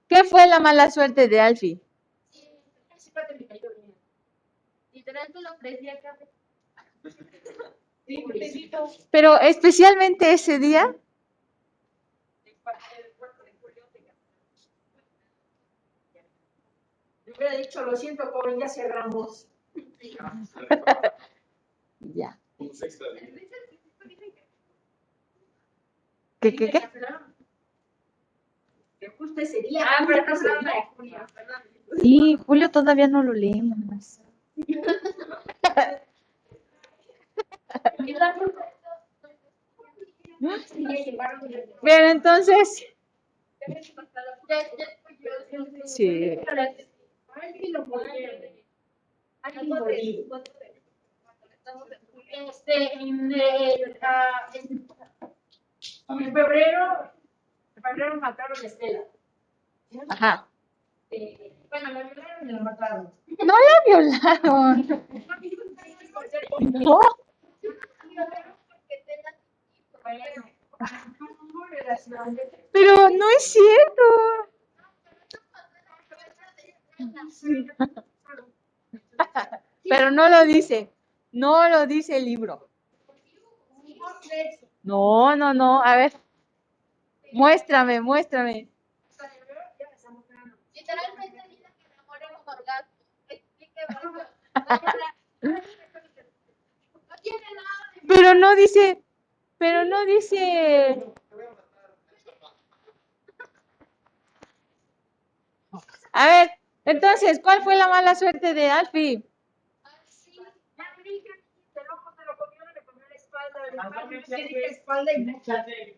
¿Qué fue la mala suerte de Alfie? Literal te lo ofrecía café. Pero especialmente ese día. Le hubiera dicho, lo siento, joven, ya cerramos. Ya. un sexta. ¿Qué? Que justo ese día. Pero no se habla de Julio. Sí, Julio todavía no lo leemos. Bien, entonces. Sí. En febrero mataron a Estela. Ajá. Bueno, la violaron y la mataron. No la violaron. No. Pero no es cierto. Pero no lo dice. No lo dice el libro. No, no, no. A ver. Muéstrame. Literalmente dice que el amor es un orgasmo. Explique más. No tiene nada de Pero no dice. Pero no dice. A ver, entonces, ¿cuál fue la mala suerte de Alfie?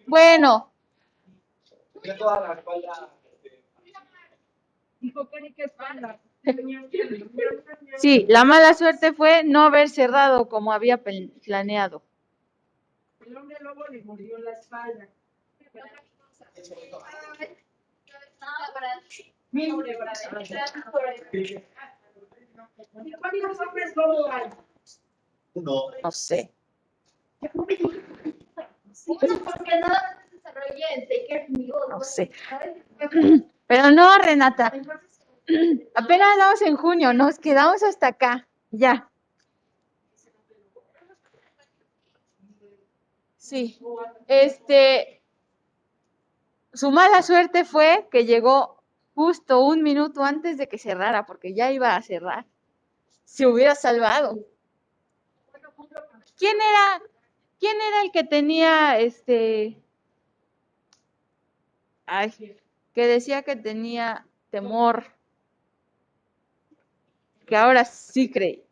Bueno, sí, la mala suerte fue no haber cerrado como había planeado. El hombre lobo le mordió la espalda. ¿Y cuántos hombres lobo hay? Uno. No sé. porque nada se desarrolla en Taker No sé. Pero no, Renata. Apenas vamos en junio, nos quedamos hasta acá. Ya. Sí. Su mala suerte fue que llegó justo un minuto antes de que cerrara, porque ya iba a cerrar. Se hubiera salvado. ¿Quién era el que tenía ay, que decía que tenía temor? Que ahora sí cree.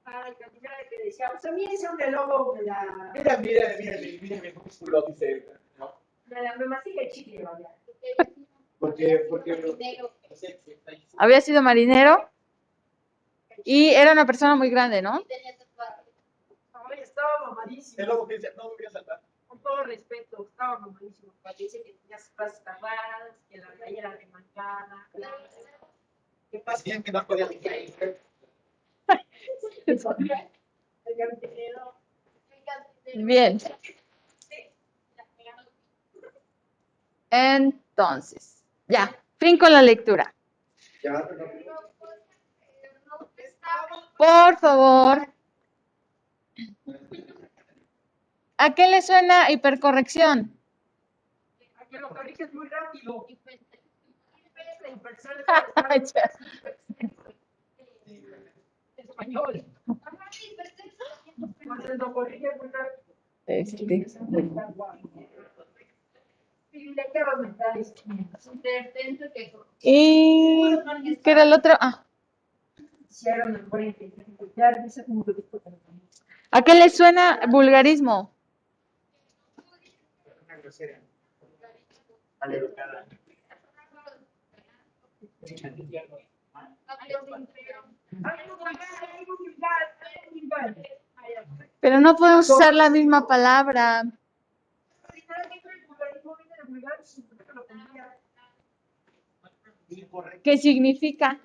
Ay, la primera que decía, pues a mí ese hombre lobo me la... Mira mi músculo, dice. ¿No? Me mastica el chicle, vaya. Porque Había sido marinero y era una persona muy grande, ¿no? Ay, estaba mamadísimo. el lobo que dice, no me voy a saltar. Con todo respeto, estaba mamadísimo. Parece que tenía sus frases tapadas, que la playera remangada. ¿Qué pasa? Decían que no podía Bien. Entonces, ya, fin con la lectura. Por favor. ¿A qué le suena hipercorrección? A que lo corriges muy rápido. Español. Cuando lo corriges muy rápido. Bibliotecas mentales. ¿Y qué era el otro? Ah. ¿A qué le suena vulgarismo? Pero no podemos usar la misma palabra. ¿Qué significa?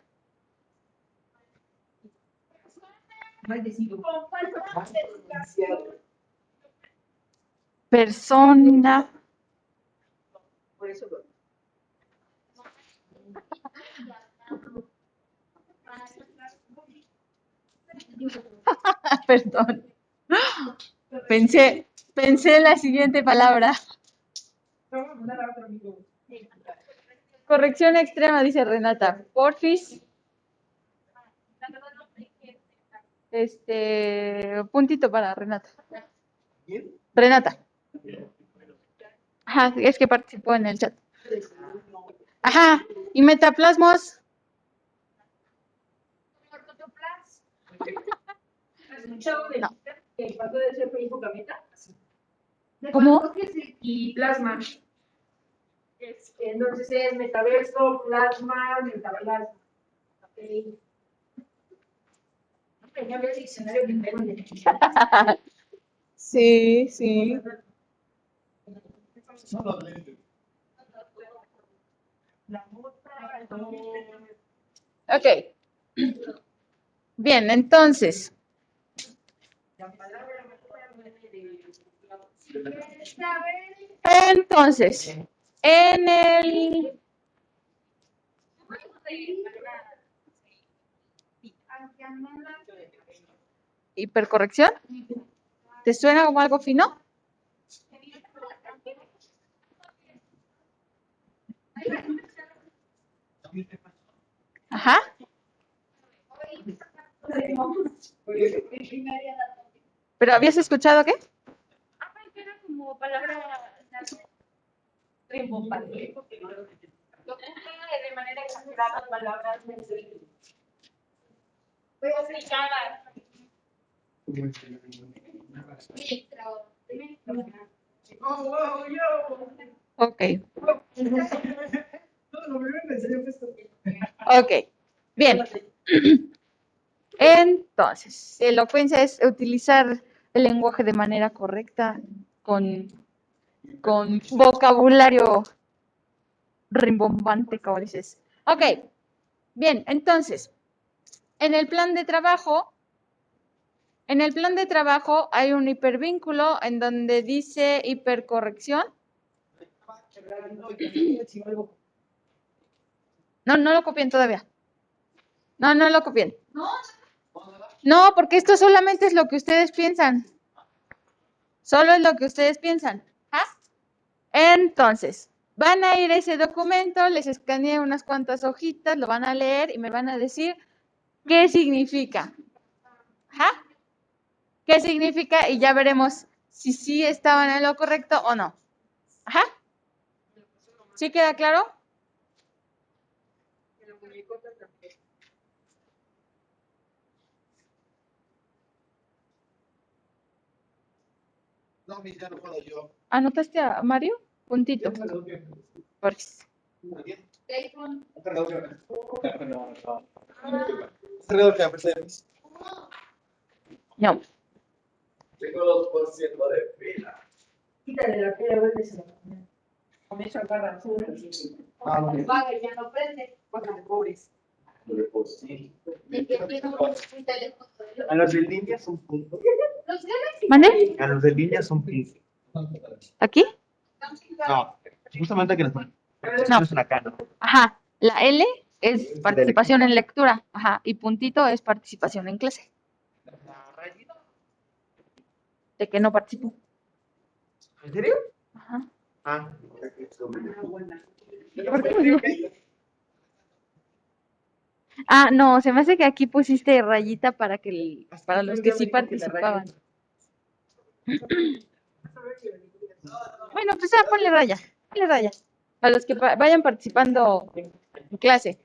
Persona. Por eso Perdón. Pensé en la siguiente palabra. Corrección extrema, dice Renata. Porfis. Puntito para Renata. Renata. Ajá, es que participó en el chat. Ajá, y metaplasmos. No. pasó de ser Facebook a Meta. ¿Cómo? Y Plasma. Entonces es metaverso, plasma, metaplasma. Ok. Ya veo el diccionario que tengo en el- Sí, sí. Son los lentes. Ok. Bien, entonces. Entonces, en el... ¿Hipercorrección? ¿Te suena como algo fino? Ajá. ¿Pero habías escuchado qué? Era como palabra rimbombante. Lo que de manera exagerada palabras complicadas. Ok. Ok. Bien. Entonces, elocuencia es utilizar el lenguaje de manera correcta, con vocabulario rimbombante, como dices. Ok. Bien, entonces, en el plan de trabajo hay un hipervínculo en donde dice hipercorrección. No, no lo copien todavía. No, no lo copien. No, porque esto solamente es lo que ustedes piensan. Solo es lo que ustedes piensan. ¿Ah? Entonces, van a ir a ese documento, les escaneé unas cuantas hojitas, lo van a leer y me van a decir qué significa. ¿Ah? ¿Qué significa? Y ya veremos si sí estaban en lo correcto o no. Ajá. ¿Sí queda claro? No, mis, ya no puedo yo. ¿Anotaste a Mario? Puntito. Porfis. No. Tengo 2% de pila. Quítale la tele, vuelves a comienza a agarrar Paga y ya no prende. pobres. El que tiene un teléfono. A los de línea son puntos. Los Galaxy. ¿Mande? A los de línea son puntos. ¿Aquí? No, justamente que nos ponen. No. Es una cana. Ajá. La L es participación en lectura. Ajá. Y puntito es participación en clase. De que no participo. ¿En serio? Ajá. Ah. ¿Por qué lo digo? Ah, no, se me hace que aquí pusiste rayita para para los que sí participaban. Bueno, pues ya ponle raya. Ponle raya. Para los que vayan participando en clase.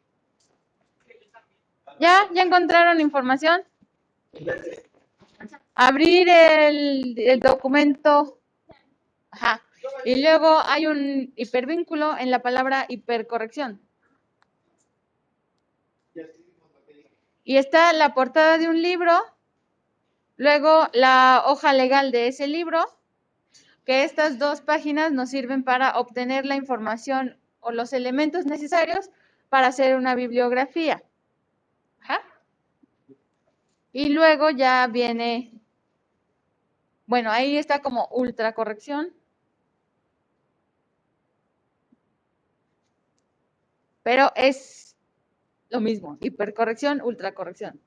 ¿Ya encontraron información? Abrir el documento. Ajá. Y luego hay un hipervínculo en la palabra hipercorrección. Y está la portada de un libro, luego la hoja legal de ese libro, que estas dos páginas nos sirven para obtener la información o los elementos necesarios para hacer una bibliografía. Ajá. Y luego ya viene, bueno, ahí está como ultracorrección. Pero es lo mismo, hipercorrección, ultracorrección.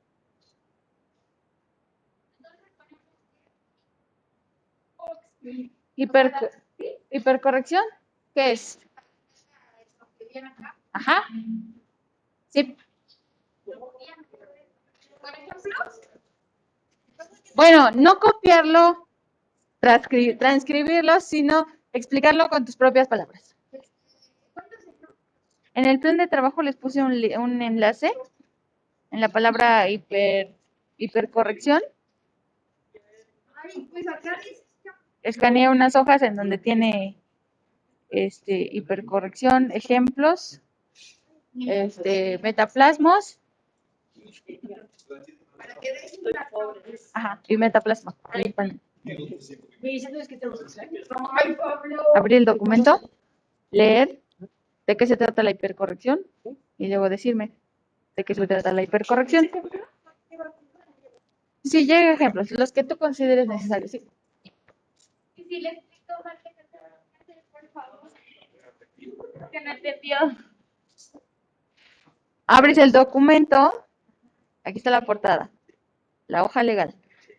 ¿Hipercorrección? ¿Qué es? Ajá. Sí. Bueno, no copiarlo, transcribirlo, sino explicarlo con tus propias palabras. En el plan de trabajo les puse un enlace en la palabra hipercorrección. Escanea unas hojas en donde tiene hipercorrección, ejemplos, metaplasmos, ajá, y metaplasma. Abrir el documento, leer de qué se trata la hipercorrección y luego decirme de qué se trata la hipercorrección. Sí, llega ejemplos, los que tú consideres necesarios, sí. Que no entendió. Abres el documento, aquí está la portada, la hoja legal.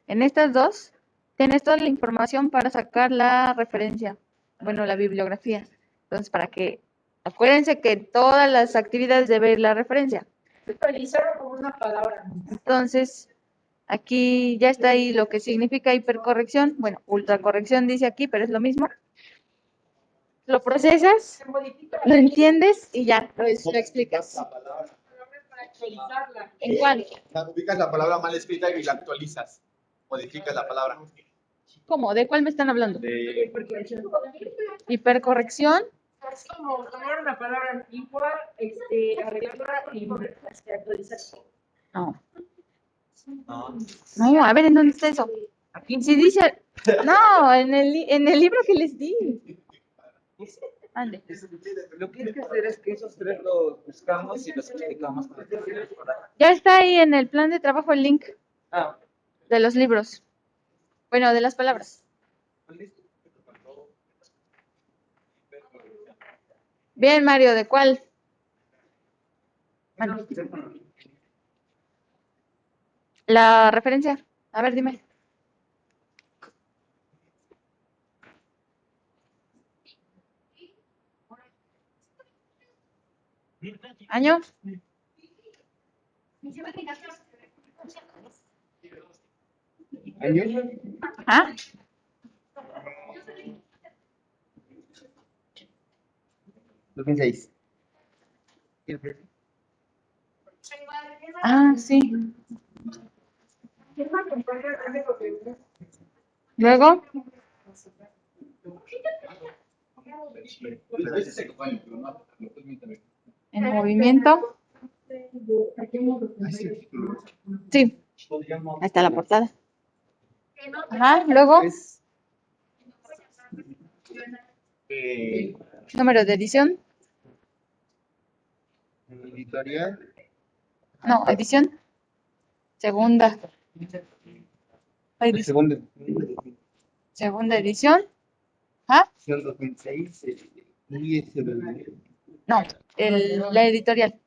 En estas dos tienes toda la información para sacar la referencia, bueno, la bibliografía. Entonces, para que, acuérdense que todas las actividades debe ir la referencia. Como una palabra. Entonces, aquí ya está ahí lo que significa hipercorrección. Bueno, ultracorrección dice aquí, pero es lo mismo. Lo procesas, lo entiendes y ya lo explicas. La palabra. ¿En cuál? Ubicas la palabra mal escrita y la actualizas. Modificas la palabra. ¿Cómo? ¿De cuál me están hablando? De Hipercorrección. Es como tomar una palabra antigua, arreglarla y actualizar. No. No, a ver, ¿en dónde está eso? Si dice, no, en el libro que les di. Ande. Lo que hay que hacer es que esos tres los buscamos y los explicamos. Ya está ahí en el plan de trabajo el link Ah, de los libros. Bueno, de las palabras. Bien, Mario, ¿de cuál? Bueno, la referencia. A ver, dime. ¿Año? ¿Ah? Ah, sí. Luego. En movimiento. Sí. Ahí está la portada. Ajá, luego. Número de edición. editorial. No, edición. Segunda. Segunda. Segunda edición. ¿Ah? 2006. No, la editorial.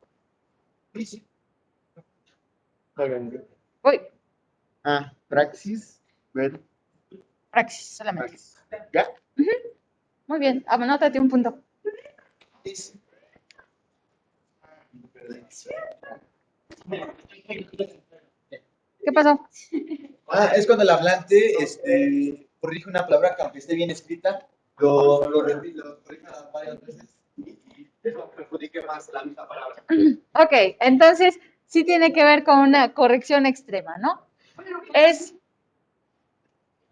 Voy. Praxis. Ver. Praxis, solamente. Praxis. ¿Ya? Muy bien, anótate un punto. ¿Qué pasó? Es cuando el hablante corrige una palabra que aunque esté bien escrita, lo corrige varias veces y eso perjudique más la misma palabra. Ok, entonces sí tiene que ver con una corrección extrema, ¿no? Es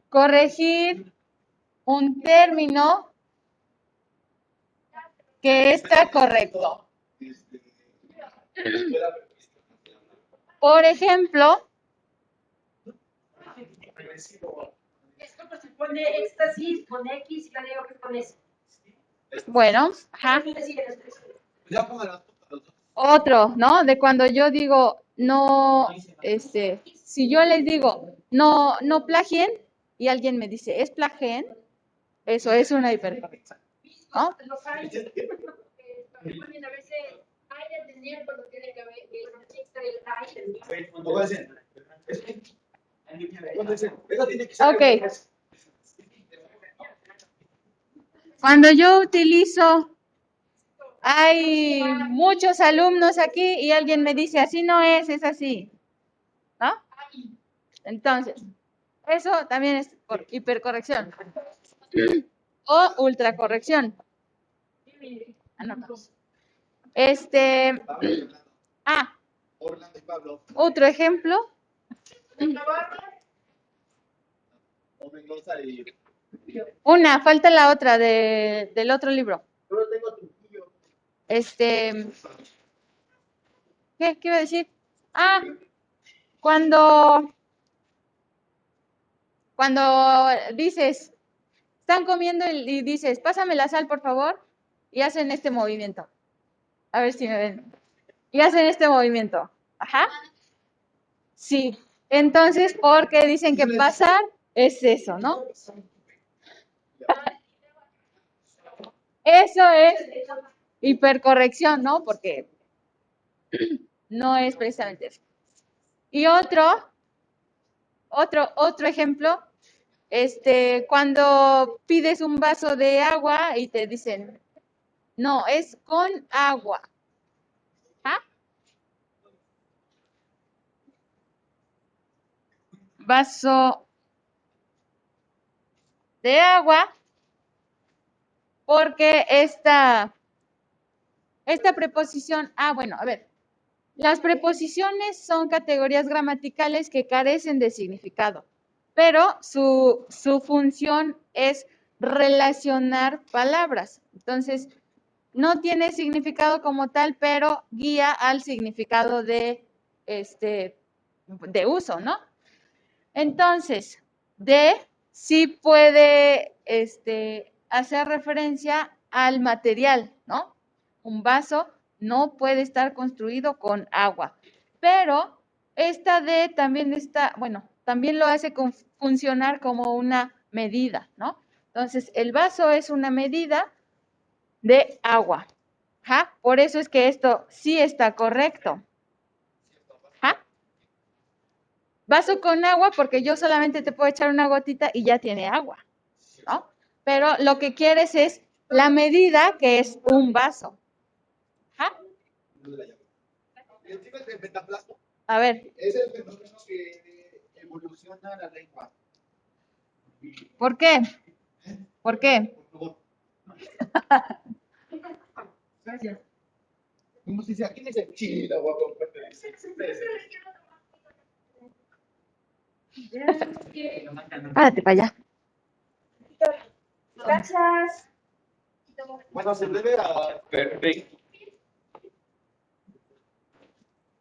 corregir un término que está correcto. Por ejemplo, Esto se pone éxtasis con X y la digo que con S. bueno, ajá. Otro, ¿no? De cuando yo digo, no, si yo les digo, no plagien, y alguien me dice, ¿es plagien? Eso es una hipercorrección, ¿no? Ok. Cuando yo utilizo, hay muchos alumnos aquí y alguien me dice, así no es así, ¿no? Entonces, eso también es hipercorrección o ultracorrección. Otro ejemplo. O Mendoza y... Una, falta la otra del otro libro. Solo tengo Trujillo. ¿Qué iba a decir? Ah, cuando dices, están comiendo y dices, pásame la sal, por favor, y hacen este movimiento. A ver si me ven. Y hacen este movimiento. Ajá. Sí. Entonces, porque dicen que pasar es eso, ¿no? Eso es hipercorrección, ¿no? Porque no es precisamente eso. Y otro ejemplo, cuando pides un vaso de agua y te dicen, no, es con agua. ¿Ah? Vaso de agua, porque esta preposición, bueno, a ver, las preposiciones son categorías gramaticales que carecen de significado, pero su función es relacionar palabras. Entonces, no tiene significado como tal, pero guía al significado de uso, ¿no? Entonces, sí puede hacer referencia al material, ¿no? Un vaso no puede estar construido con agua, pero esta de también también lo hace funcionar como una medida, ¿no? Entonces, el vaso es una medida de agua. ¿Ja? Por eso es que esto sí está correcto. ¿Ja? Vaso con agua porque yo solamente te puedo echar una gotita y ya tiene agua, ¿no? Pero lo que quieres es la medida que es un vaso. ¿Ja? A ver. Es el fenómeno que evoluciona la lengua. ¿Por qué? ¿Por qué? Gracias. Como si se aquí dice chida, guapo. Párate para allá. Gracias. Bueno, se debe a... Perfecto.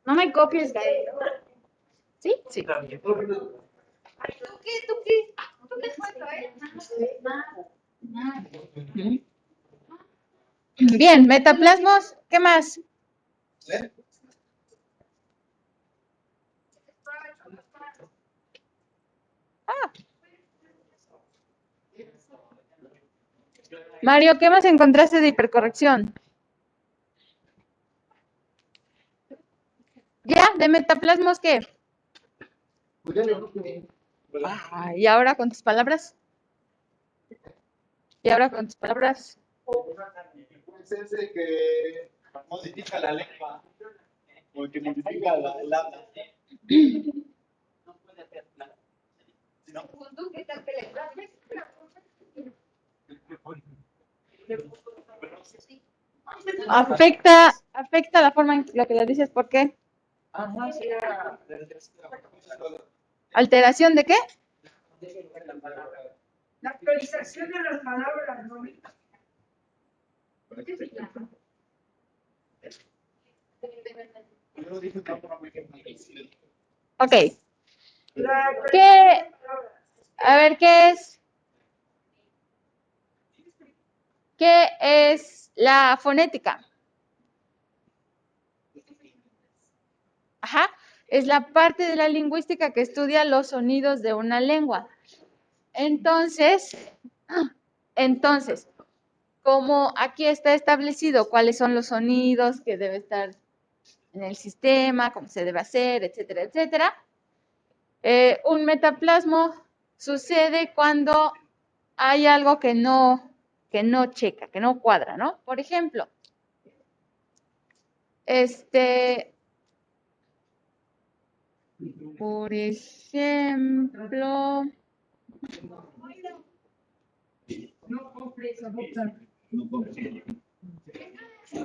No me copies, Gael. ¿Sí? Sí. ¿Tú qué? ¿Tú qué Bien, metaplasmos, ¿qué más? Mario, ¿qué más encontraste de hipercorrección? ¿Ya? ¿De metaplasmos qué? ¿Y ahora con tus palabras? ¿Y ahora con tus palabras? Es ese que modifica la lengua. O que modifica el habla. No puede hacer nada. ¿No? Afecta la forma en la que lo dices, ¿por qué? ¿Alteración de qué? La actualización de las palabras, ¿no? Ok. ¿Qué? A ver, ¿qué es? ¿Qué es la fonética? Ajá. Es la parte de la lingüística que estudia los sonidos de una lengua. Entonces, como aquí está establecido cuáles son los sonidos que debe estar en el sistema, cómo se debe hacer, etcétera, etcétera, un metaplasmo sucede cuando hay algo que no checa, que no cuadra, ¿no? Por ejemplo,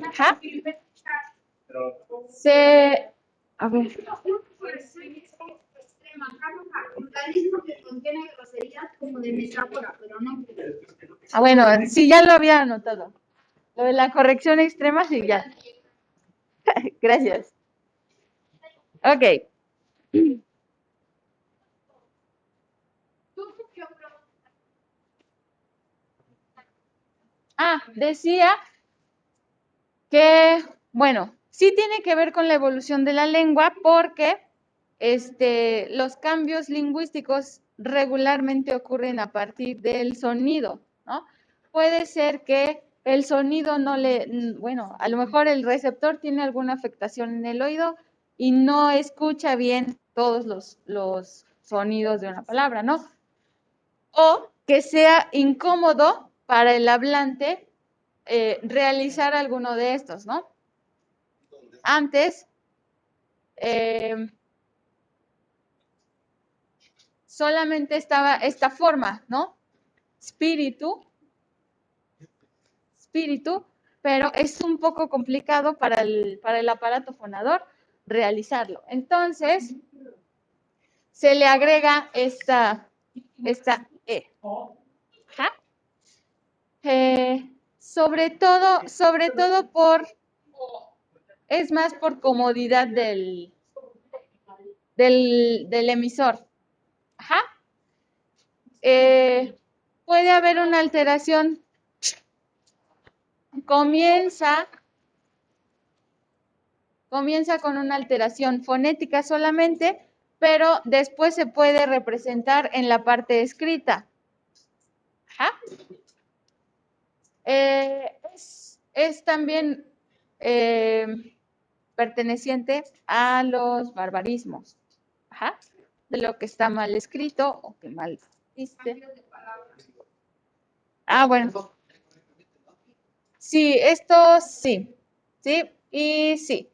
ajá, a ver. vulgarismo que contiene groserías como de metáfora, pero no. Ah, bueno, sí, ya lo había anotado. Lo de la corrección extrema, sí, ya. Gracias. Ok. Ah, decía que, bueno, sí tiene que ver con la evolución de la lengua porque los cambios lingüísticos regularmente ocurren a partir del sonido, ¿no? Puede ser que el sonido no bueno, a lo mejor el receptor tiene alguna afectación en el oído y no escucha bien todos los sonidos de una palabra, ¿no? O que sea incómodo para el hablante realizar alguno de estos, ¿no? Antes, solamente estaba esta forma, ¿no? Espíritu, pero es un poco complicado para el aparato fonador realizarlo. Entonces, se le agrega esta E. Ajá. Sobre todo es más por comodidad del emisor. Ajá. Puede haber una alteración. Comienza con una alteración fonética solamente, pero después se puede representar en la parte escrita. Ajá. Es también perteneciente a los barbarismos. Ajá. De lo que está mal escrito o que mal dice. Ah, bueno. Sí, esto sí. Sí y sí.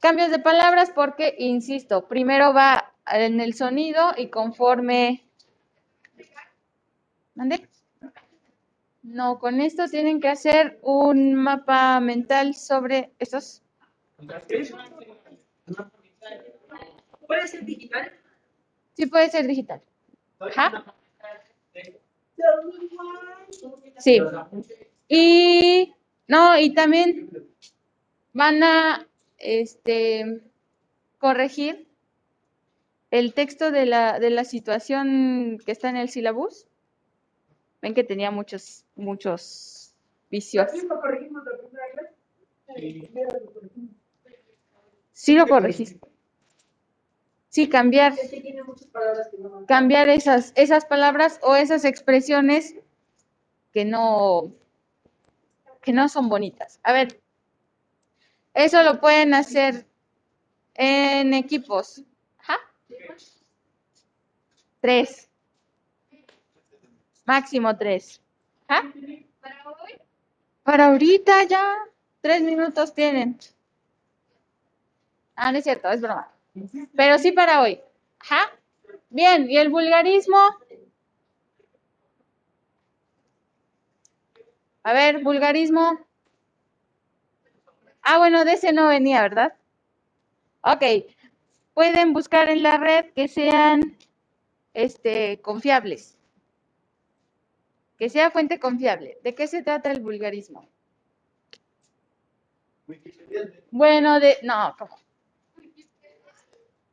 Cambios de palabras porque, insisto, primero va en el sonido y conforme... ¿Mande? No, con esto tienen que hacer un mapa mental sobre estos. ¿Puede ser digital? Sí, puede ser digital. Ajá. Sí. Y no, y también van a corregir el texto de la situación que está en el sílabus. Ven que tenía muchos vicios. Sí lo corregiste. Sí, cambiar esas palabras o esas expresiones que no son bonitas. A ver, eso lo pueden hacer en equipos. Ajá. 3. Máximo 3. Ajá. Para ahorita ya 3 minutos tienen. Ah, no es cierto, es broma. Pero sí para hoy. Ajá. Bien, ¿y el vulgarismo? A ver, vulgarismo. Ah, bueno, de ese no venía, ¿verdad? Ok. Pueden buscar en la red que sean confiables. Que sea fuente confiable. ¿De qué se trata el vulgarismo? Bueno, no, ¿cómo?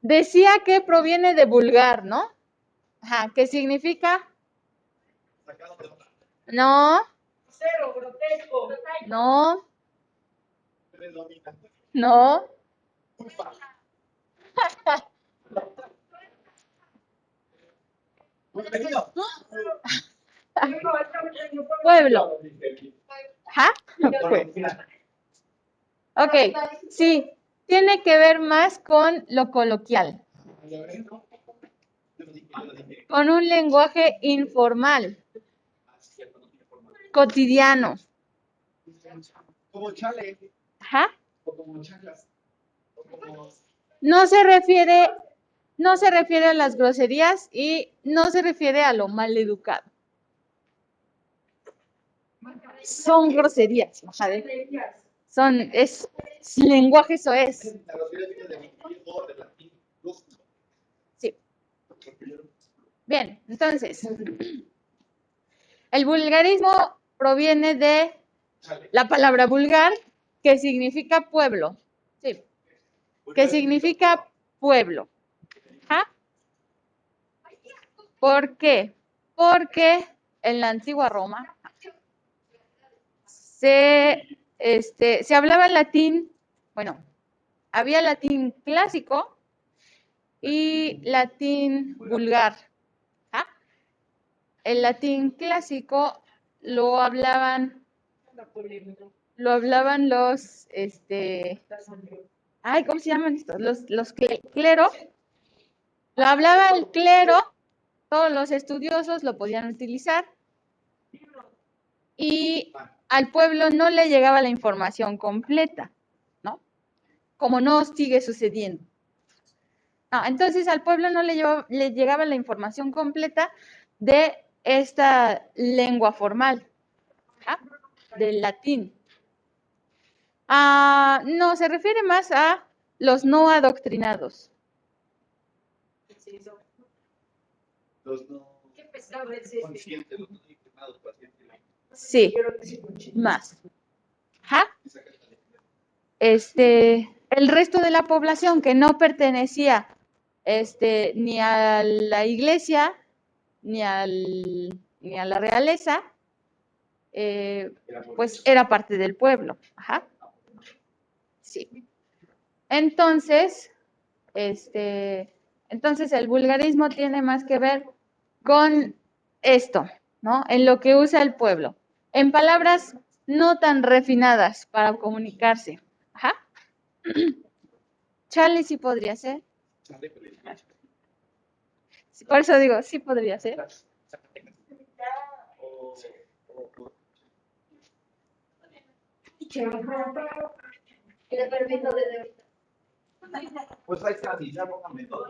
Decía que proviene de vulgar, ¿no? Ajá, ¿qué significa? No. Cero, grotesco. No. No. Pueblo. Ajá. Ok, sí, tiene que ver más con lo coloquial, con un lenguaje informal, cotidiano. Como chale. Ajá. O como chaclas. O como... No se refiere a las groserías y no se refiere a lo mal educado. Son groserías, majade. Es lenguaje soez. La grosería viene de griego, de latín, lúcido. Sí. Bien, entonces, el vulgarismo proviene de la palabra vulgar, que significa pueblo. Sí, que significa pueblo. ¿Ah? ¿Por qué? Porque en la antigua Roma se hablaba latín, bueno, había latín clásico y latín vulgar. ¿Ah? El latín clásico lo hablaban los, ay, ¿cómo se llaman estos? Los clero, lo hablaba el clero, todos los estudiosos lo podían utilizar y al pueblo no le llegaba la información completa, ¿no? Como no sigue sucediendo. No, entonces al pueblo no le llegaba la información completa de esta lengua formal, ¿ah? Del latín. No, se refiere más a los no adoctrinados. Los no conscientes, los no informados, pacientes. Sí, más. Ajá. El resto de la población que no pertenecía ni a la iglesia ni a la realeza, pues era parte del pueblo. Ajá. Sí. Entonces, entonces el vulgarismo tiene más que ver con esto, ¿no? En lo que usa el pueblo, en palabras no tan refinadas para comunicarse. Ajá. Charlie sí podría ser. Por eso digo, sí podría ser. Pues ahí está, ya póngame todo.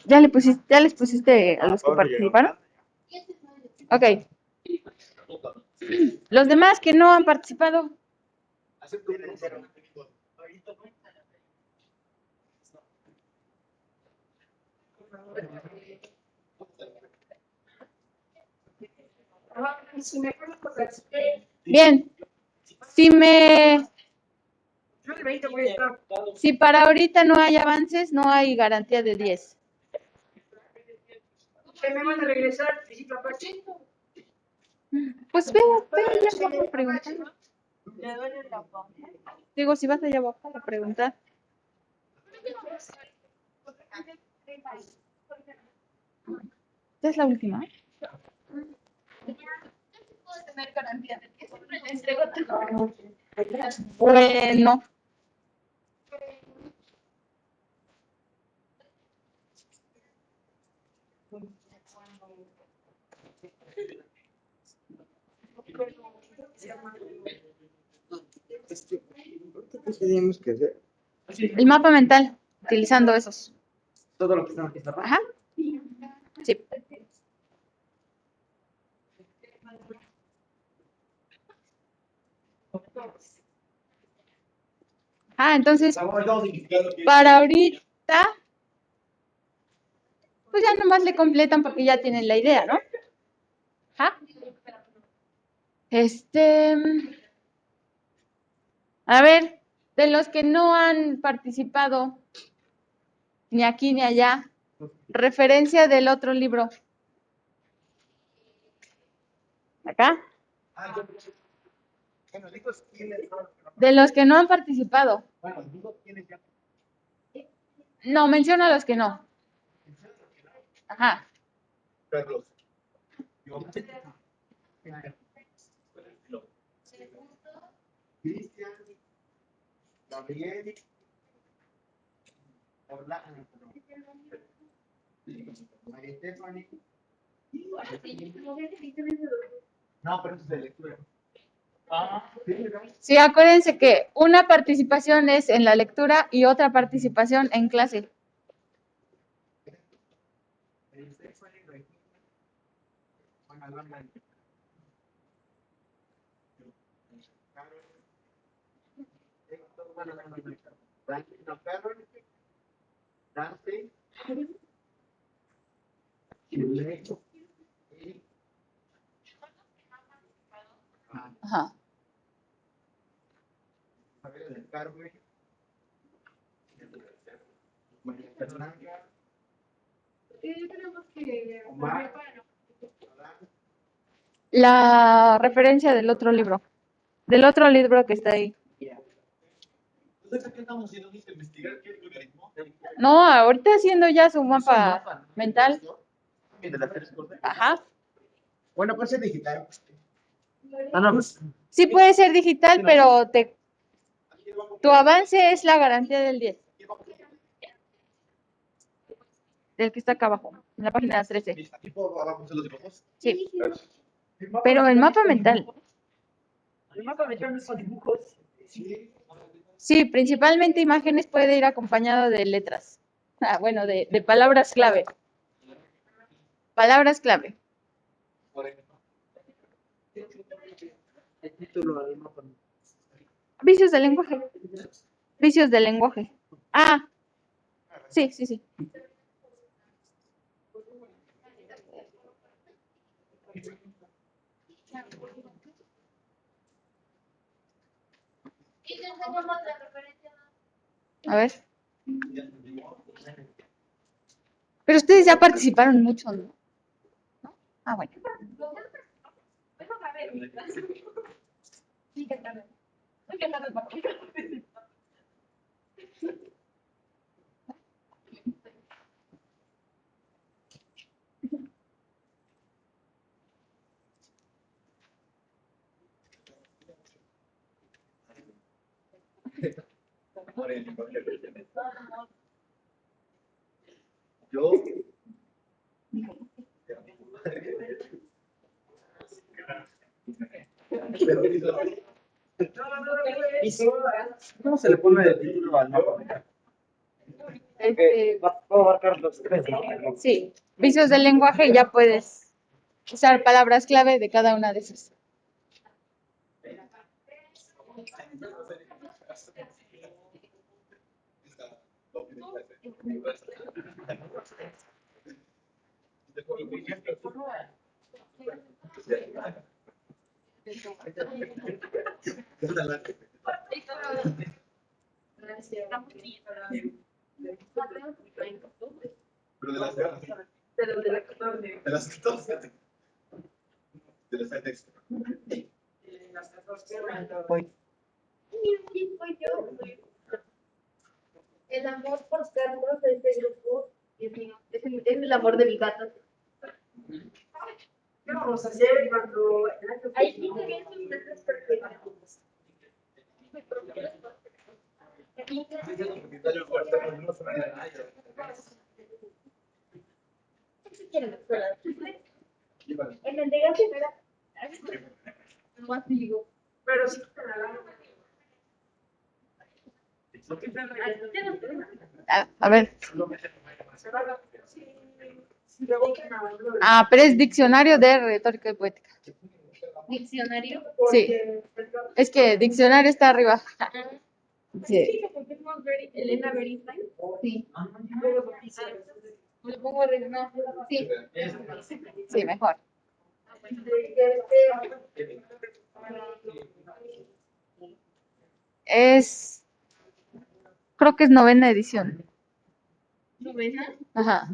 ¿Ya les pusiste a los que participaron? Ok. Los demás que no han participado. Bien. Si para ahorita no hay avances, no hay garantía de 10. ¿Me van a regresar? Pues ve allá abajo a preguntar. Digo, si vas allá abajo a preguntar. ¿Ya es la última? Bueno. ¿Qué tenemos que hacer? El mapa mental, utilizando esos. Todo lo que está aquí está abajo. Ajá. Sí. Entonces, para ahorita, pues ya nomás le completan porque ya tienen la idea, ¿no? Ajá. A ver, de los que no han participado ni aquí ni allá, referencia del otro libro. ¿Acá? De los que no han participado. No, menciona a los que no. Ajá. Cristian, Gabriel, Orlando, María Stephanie. No, pero eso es de lectura. Sí, acuérdense que una participación es en la lectura y otra participación en clase. Ajá. La referencia del otro libro. Del otro libro que está ahí. Entonces, ¿qué estamos haciendo? ¿Dice investigar qué es vulgarismo? No, ahorita haciendo ya su mapa mental. De las tres cosas. Ajá. Bueno, puede ser digital. Sí puede ser digital, pero tu avance es la garantía del 10. Del que está acá abajo, en la página 13. Aquí por abajo son los dibujos. Sí. Pero el mapa mental. El mapa mental no son dibujos. Sí, principalmente imágenes puede ir acompañado de letras. Ah, bueno, de palabras clave. Palabras clave. El título del mapa. Vicios del lenguaje. Vicios del lenguaje. Ah, sí, sí, sí. A ver. Pero ustedes ya participaron mucho, ¿no? Ah, bueno. Yo. ¿Cómo se le pone el título al mapa? Puedo abarcar los tres, ¿no? Sí, vicios del lenguaje y ya puedes usar palabras clave de cada una de esas. Pero de las 14. De las 14. El amor por Carlos de este grupo es el amor de mi gato. ¿Qué vamos a hacer cuando... Ahí sí se ven sus letras perfectas. En el de gato era... Más digo. Pero sí, A ver. Ah, pero es diccionario de retórica y poética. Diccionario. Sí. Es que diccionario está arriba. Sí. Elena Bernstein. Sí. ¿Me lo pongo arriba? No. Sí. Sí, mejor. Creo que es 9ª edición. ¿Novena? Ajá.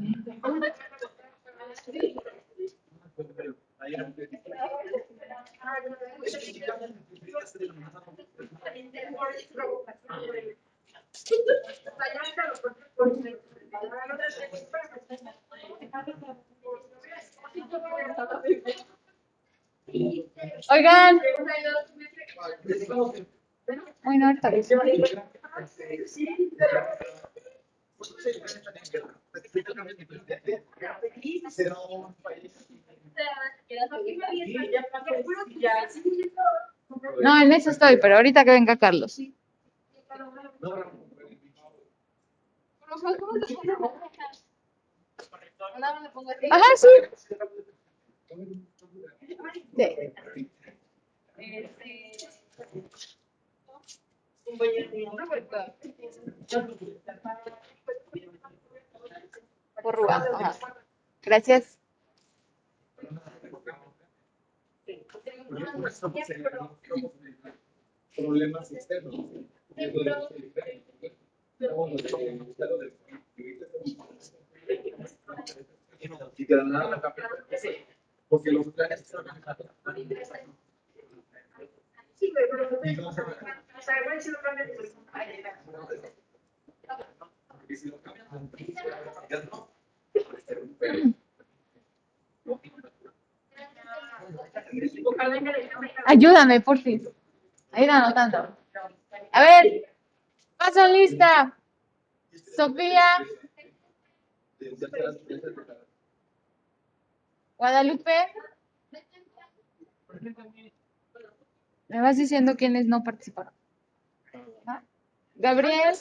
Oigan. Bueno, ahorita. No, en eso estoy, pero ahorita que venga Carlos. Ajá, sí. Por Rúa. Ajá. Gracias. Por ejemplo, estamos en problemas externos. Y de la nada la cambia. Porque los planes están Ayúdame, por fin. Ahí anotando. A ver, paso lista. Sofía, Guadalupe. Me vas diciendo quiénes no participaron. ¿Ah? Gabriel.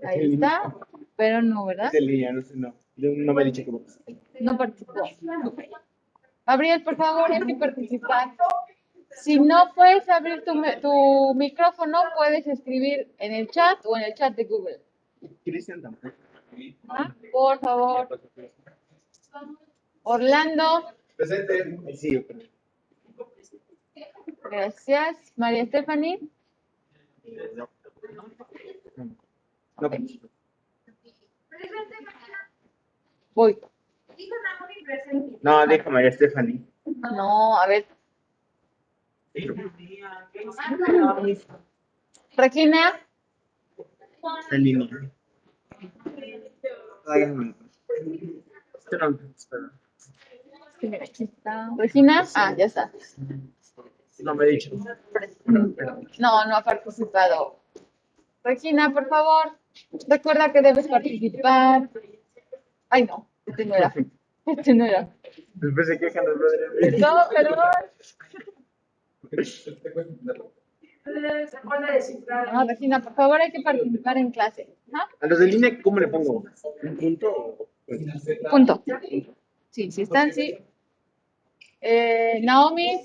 Ahí está, pero no, ¿verdad? de línea, no sé, no. No me he dicho cómo. No participó. Gabriel, por favor, hay que participar. Si no puedes abrir tu micrófono, puedes escribir en el chat o en el chat de Google. Cristian tampoco. ¿Ah? Por favor. Orlando. Presente. Sí, yo creo. Gracias. María Stephanie. No. No, Voy. no, deja María Stephanie. No, a ver. Regina. En línea. Ay, no. Espera. Mira, aquí está. Regina. Ah, ya está. No me he dicho. No, no ha participado. Regina, por favor, recuerda que debes participar. Ay, no, este no era. Este no era. Después se quejan los brothers. No, perdón. No, Regina, por favor, hay que participar en clase. ¿Ah? A los de línea, ¿cómo le pongo? ¿Un punto o...? Punto. Sí, sí están, sí. Naomi.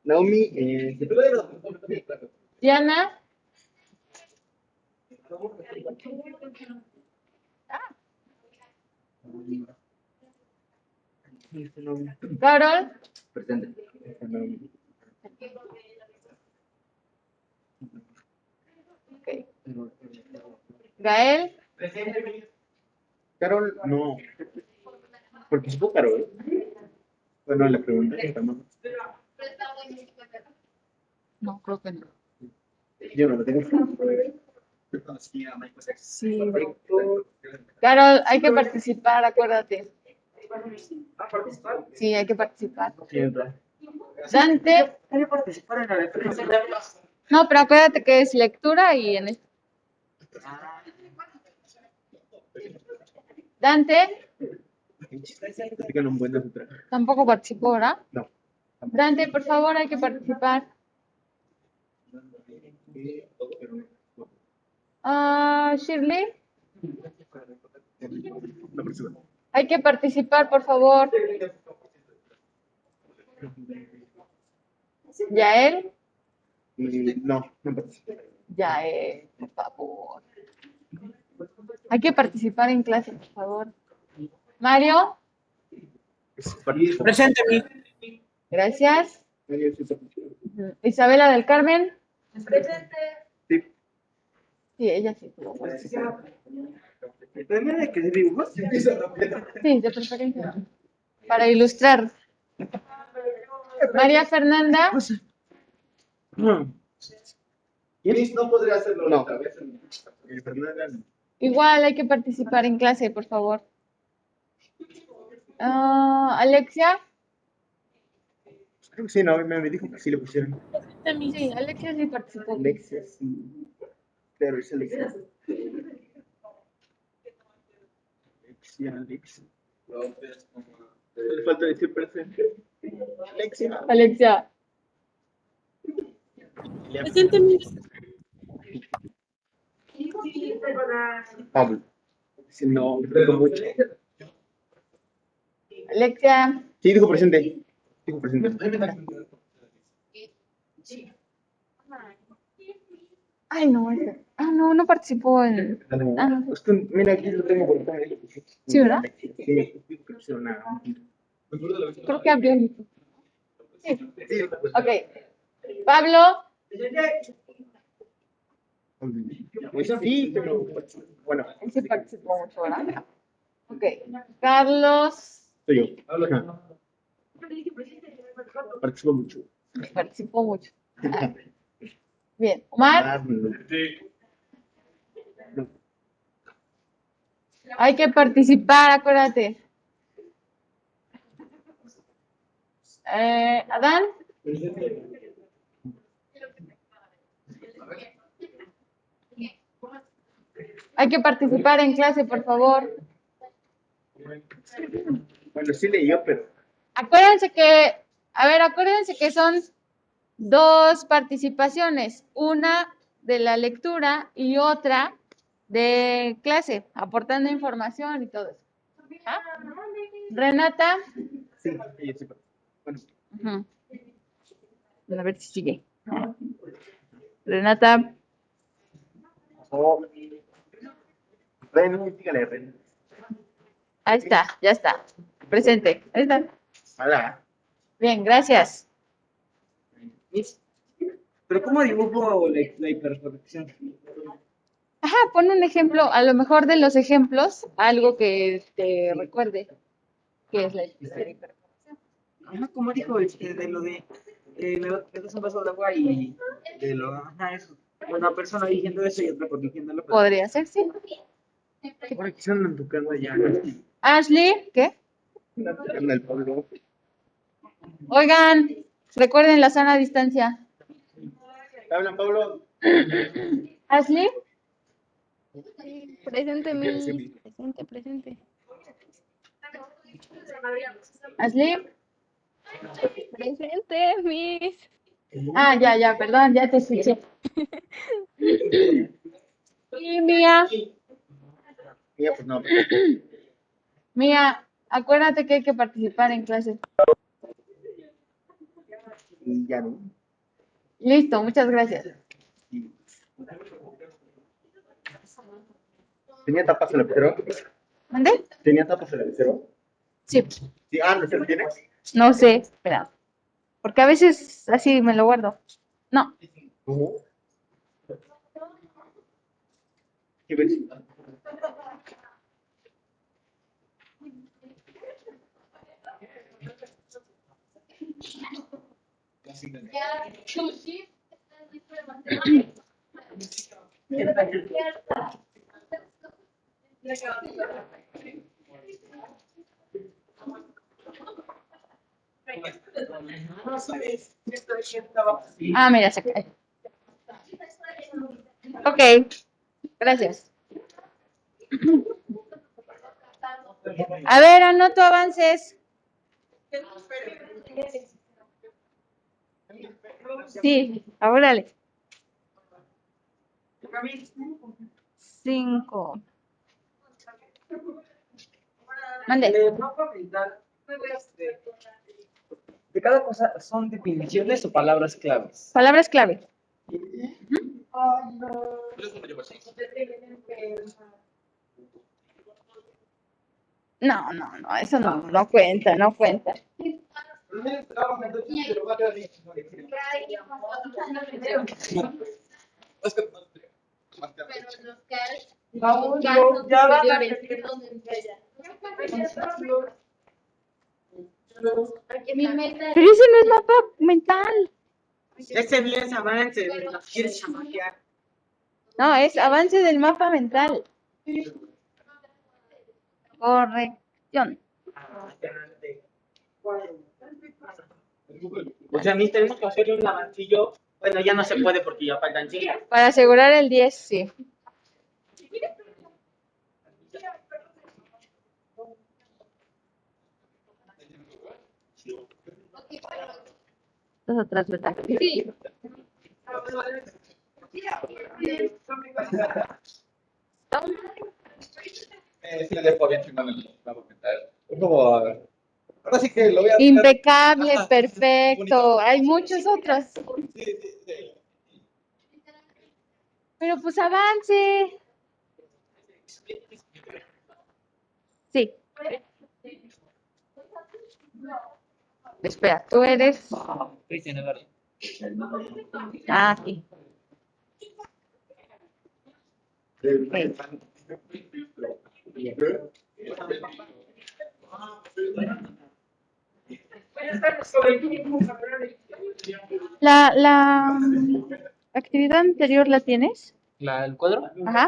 Naomi, Diana. Carol. presente. Okay. Gael. Carol, no. Participó Carol. Bueno, le pregunté. No, creo que no. Yo no lo tengo. Sí. Carol, hay que participar, acuérdate. Sí, hay que participar. Dante. Hay que participar en la defensa. No, pero acuérdate que es lectura y en esto. Dante. Tampoco participó, ¿verdad? No. Dante, por favor, hay que participar. Shirley. Hay que participar, por favor. Yael. No, no participó. Yael, por favor. Hay que participar en clase, por favor. Mario. Presente, mi. Gracias. Isabela del Carmen. Presente. Sí. Sí, ella sí tuvo participar. ¿De qué dibujos? Sí, de preferencia. Para ilustrar. María Fernanda. Iris no podría hacerlo otra vez. Fernanda no. Igual hay que participar en clase, por favor. Alexia. Creo que sí, no, me dijo que sí le pusieron. Sí, Alexia sí participó. Alexia, sí. Pero es Alexia. Alexia. Le falta decir presente. Alexia. Alexia. Presente, mi. Pablo. Si no, tengo mucho. Alexia. Sí, dijo presente. Dijo presente. Ay, no, ese. Ah, no, no participó en... Ah, Es que, mira, aquí lo tengo por acá. sí, ¿verdad? Sí, creo que es una. Creo que abrió el micro. Sí. Ok. Pablo, Pues sí, pero bueno, él sí participó mucho, ¿verdad? Ok. Carlos, soy yo. Ajá. Participo mucho. participó mucho. Ah, bien. Omar, hay que participar, acuérdate. Adán, hay que participar en clase, por favor. Bueno, sí leyó, pero Acuérdense que son 2 participaciones, una de la lectura y otra de clase, aportando información y todo eso. ¿Ah? Renata, sí, ella sí. Bueno, ujú. A ver si sigue. Renata, oh, Ren, dígale, Ren. ahí está, ya está. Presente. Ahí está. Hola. Bien, gracias. Pero ¿cómo dibujo la hiperprotección? Ajá, pon un ejemplo, a lo mejor de los ejemplos, algo que te recuerde que es la hipercorrección. Ajá, como dijo, de lo de me das un vaso de agua y de lo, ajá, eso. Una persona diciendo eso y otra corrigiéndolo, pero Podría ser, sí. ahora que se andan tocando allá. Ashley, ¿qué? Andan tocando el polvo. Oigan, recuerden la sana distancia. Hablan, Pablo. Ashley, Sí, presente, Miss. Presente, presente. Ashley. Presente, Miss. Ah, ya, perdón, ya te escuché. Y Mía, Mira, pues no. Mía, acuérdate que hay que participar en clase. Y ya no. Listo, muchas gracias. ¿Tenía tapas el lapicero? ¿Mande? ¿Tenía tapas el lapicero? Sí, Sí, ah, ¿no se lo tienes? no sé, espera. Porque a veces así me lo guardo. No, ¿Qué ves? ah, mira, se cae. Ok, gracias. A ver, anoto avances. Sí, órale. 5. Mande. Mapa mental. De cada cosa son definiciones o palabras claves. Palabras clave. No, eso no cuenta, no cuenta. Pero ese no es mapa mental. Ese bien es avance, nos quieres chamaquear. No, es avance del mapa mental. Corrección. O sea, ni tenemos que hacerle un avancillo. Bueno, ya no se puede porque ya faltan 5. Para asegurar el 10, sí. Estás atrás, ¿verdad? Sí. Sí, le dejo bien chingón el mapa mental. Es como, ahora sí que lo voy a hacer. Impecable, Ajá. perfecto. Hay muchos otros. Sí. Pero pues avance. Sí. Espera, tú eres. Cristian Eduardo. Ah, aquí. Ok. La actividad anterior la tienes. ¿El cuadro? Ajá.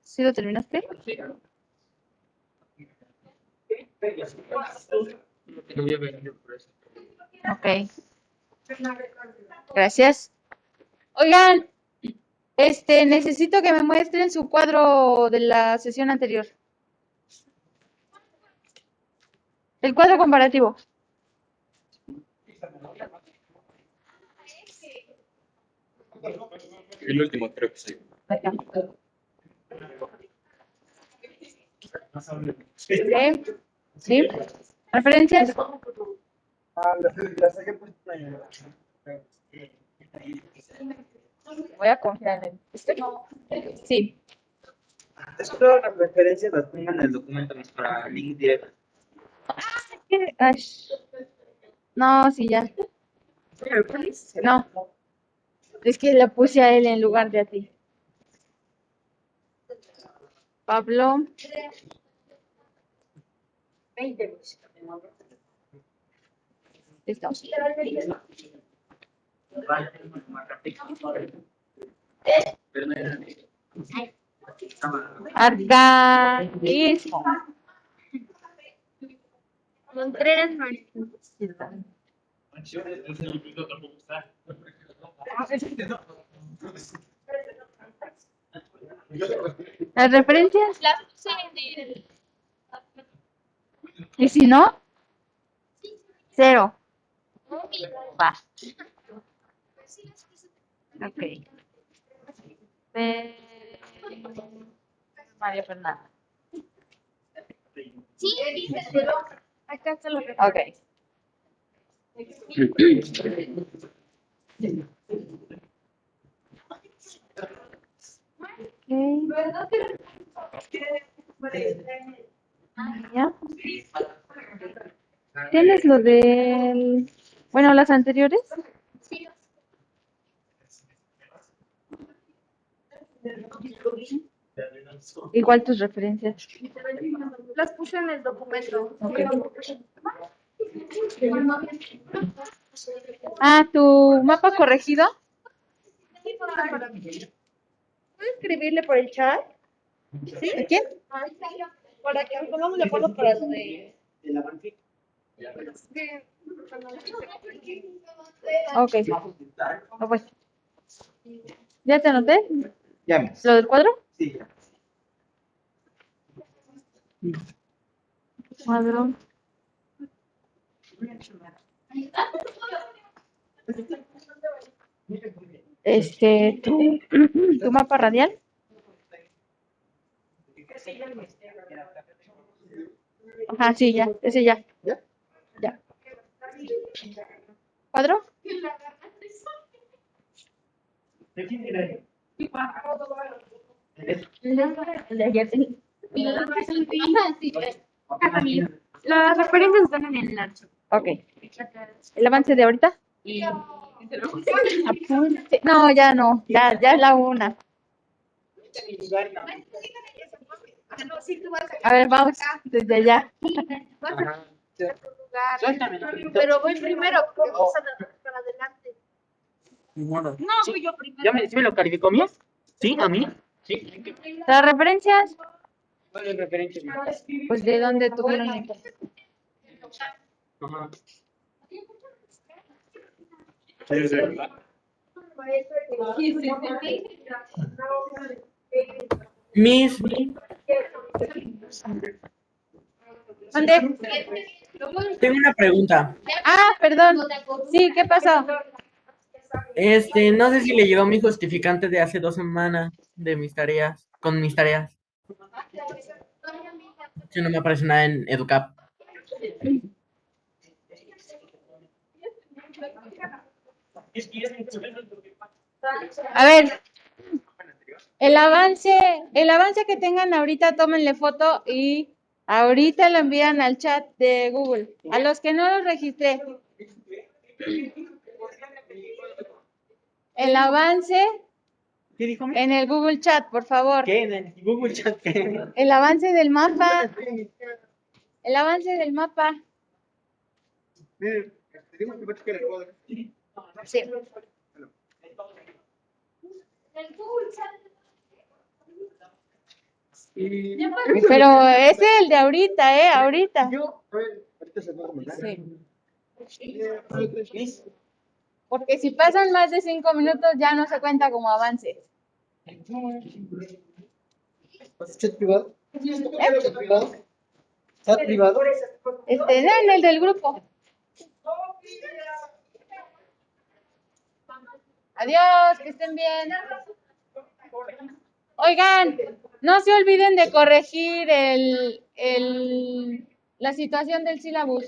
¿Sí lo terminaste? Lo voy a ver por eso. Ok. Gracias. Oigan, necesito que me muestren su cuadro de la sesión anterior. El cuadro comparativo. El último, creo que sí. ¿Sí? ¿Referencias? Voy a confiar en este. Sí. Todas las referencias las pongan en el documento para link directo. Ay. No, sí, ya. No. Es que le puse a él en lugar de a ti. Pablo. 20. Listo. Arcaísmo. Contreras Martín. ¿Las referencias? Las puse en el... ¿Y si no? 0. Va. Ok. María Fernanda. Sí, pero acá está lo que... Ok. ¿Ya? ¿Tienes lo del... Bueno, las anteriores? Sí. Igual tus referencias. Las puse en el documento. Ok. Ah, ¿tu mapa corregido? ¿Puedes escribirle por el chat? ¿Sí? ¿A quién? Para que pongamos de acuerdo para lo de... Ok. Ah, pues. ¿Ya te anoté? Ya. ¿Lo del cuadro? Sí. Cuadro. Tu mapa radial. Ajá, sí, ya, ese ya. Ya. ¿Cuadro? Las referencias están en el archivo. Ok. ¿El avance de ahorita? Apunte. No, ya no. Ya es la una. A ver, vamos desde allá. Pero voy primero, vamos para adelante. No, No, fui yo primero. ¿Sí me lo calificó a mí? ¿Sí? ¿A mí? Sí. ¿Las referencias? ¿Cuál es la referencia? Pues de dónde tuvieron esto. Ajá. Miss, ¿Dónde? Tengo una pregunta. Ah, perdón. Sí, ¿qué pasó? No sé si le llegó mi justificante de hace 2 semanas de mis tareas, con mis tareas. Si no me aparece nada en Educap. A ver, El avance que tengan ahorita, tómenle foto y ahorita lo envían al chat de Google. A los que no los registré. El avance ¿Qué dijo? en el Google Chat, por favor. ¿Qué? En el Google Chat. ¿Qué? El avance del mapa. El avance del mapa. Sí. Pero es el de ahorita, ahorita. Sí. Porque si pasan más de 5 minutos ya no se cuenta como avance. ¿Chat privado? ¿Chat privado? ¿Chat privado? No, en el del grupo. Adiós, que estén bien. Oigan, no se olviden de corregir la situación del sílabus.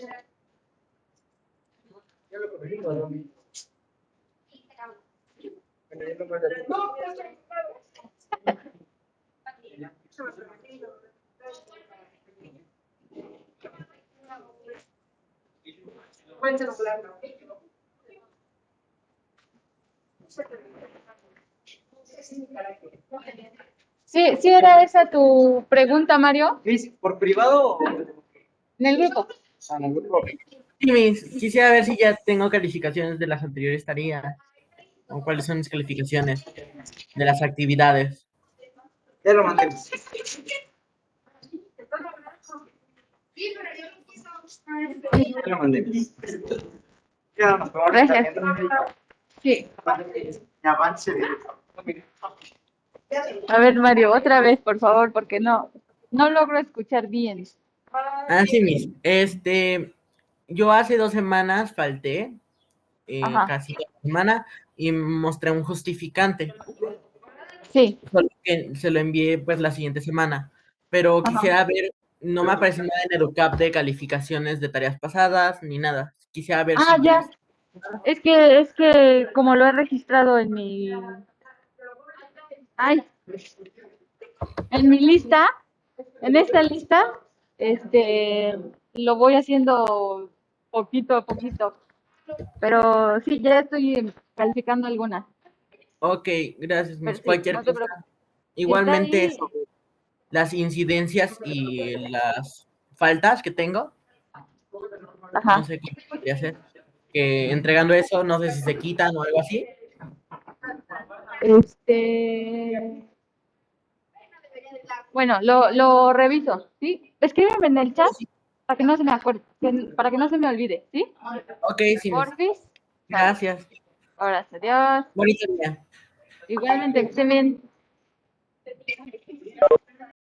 Sí, sí era esa tu pregunta, Mario, Miss, ¿por privado o en el grupo. en el grupo? Sí, Miss, quisiera ver si ya tengo calificaciones de las anteriores tareas o cuáles son mis calificaciones de las actividades. Ya lo mandé. Miss. Ya lo mandé. Miss. Ya nos vamos a Gracias. Sí. avance. A ver, Mario, otra vez, por favor, porque no logro escuchar bien. Ah, sí, Miss. Yo hace 2 semanas falté, Ajá. casi toda la semana, y mostré un justificante. Sí. Solo que se lo envié pues la siguiente semana. Pero Ajá. quisiera ver, no me aparece nada en EduCap de calificaciones de tareas pasadas, ni nada. Quisiera ver Ah, si ya. Es que como lo he registrado en mi... Ay, en mi lista, en esta lista, lo voy haciendo poquito a poquito. Pero sí, ya estoy calificando algunas. Ok, gracias, Pero Miss. sí, Cualquier no te cosa. preocupes. Está Igualmente ahí. sobre las incidencias y las faltas que tengo, no Ajá. sé qué podría hacer. Que entregando eso, no sé si se quitan o algo así. Bueno, lo reviso, ¿sí? Escríbeme en el chat para que no se me acuerde, para que no se me olvide, ¿sí? Ok, sí, Miss. Porfis. Gracias. Ahora, adiós. Bonito día. Igualmente, que estén bien.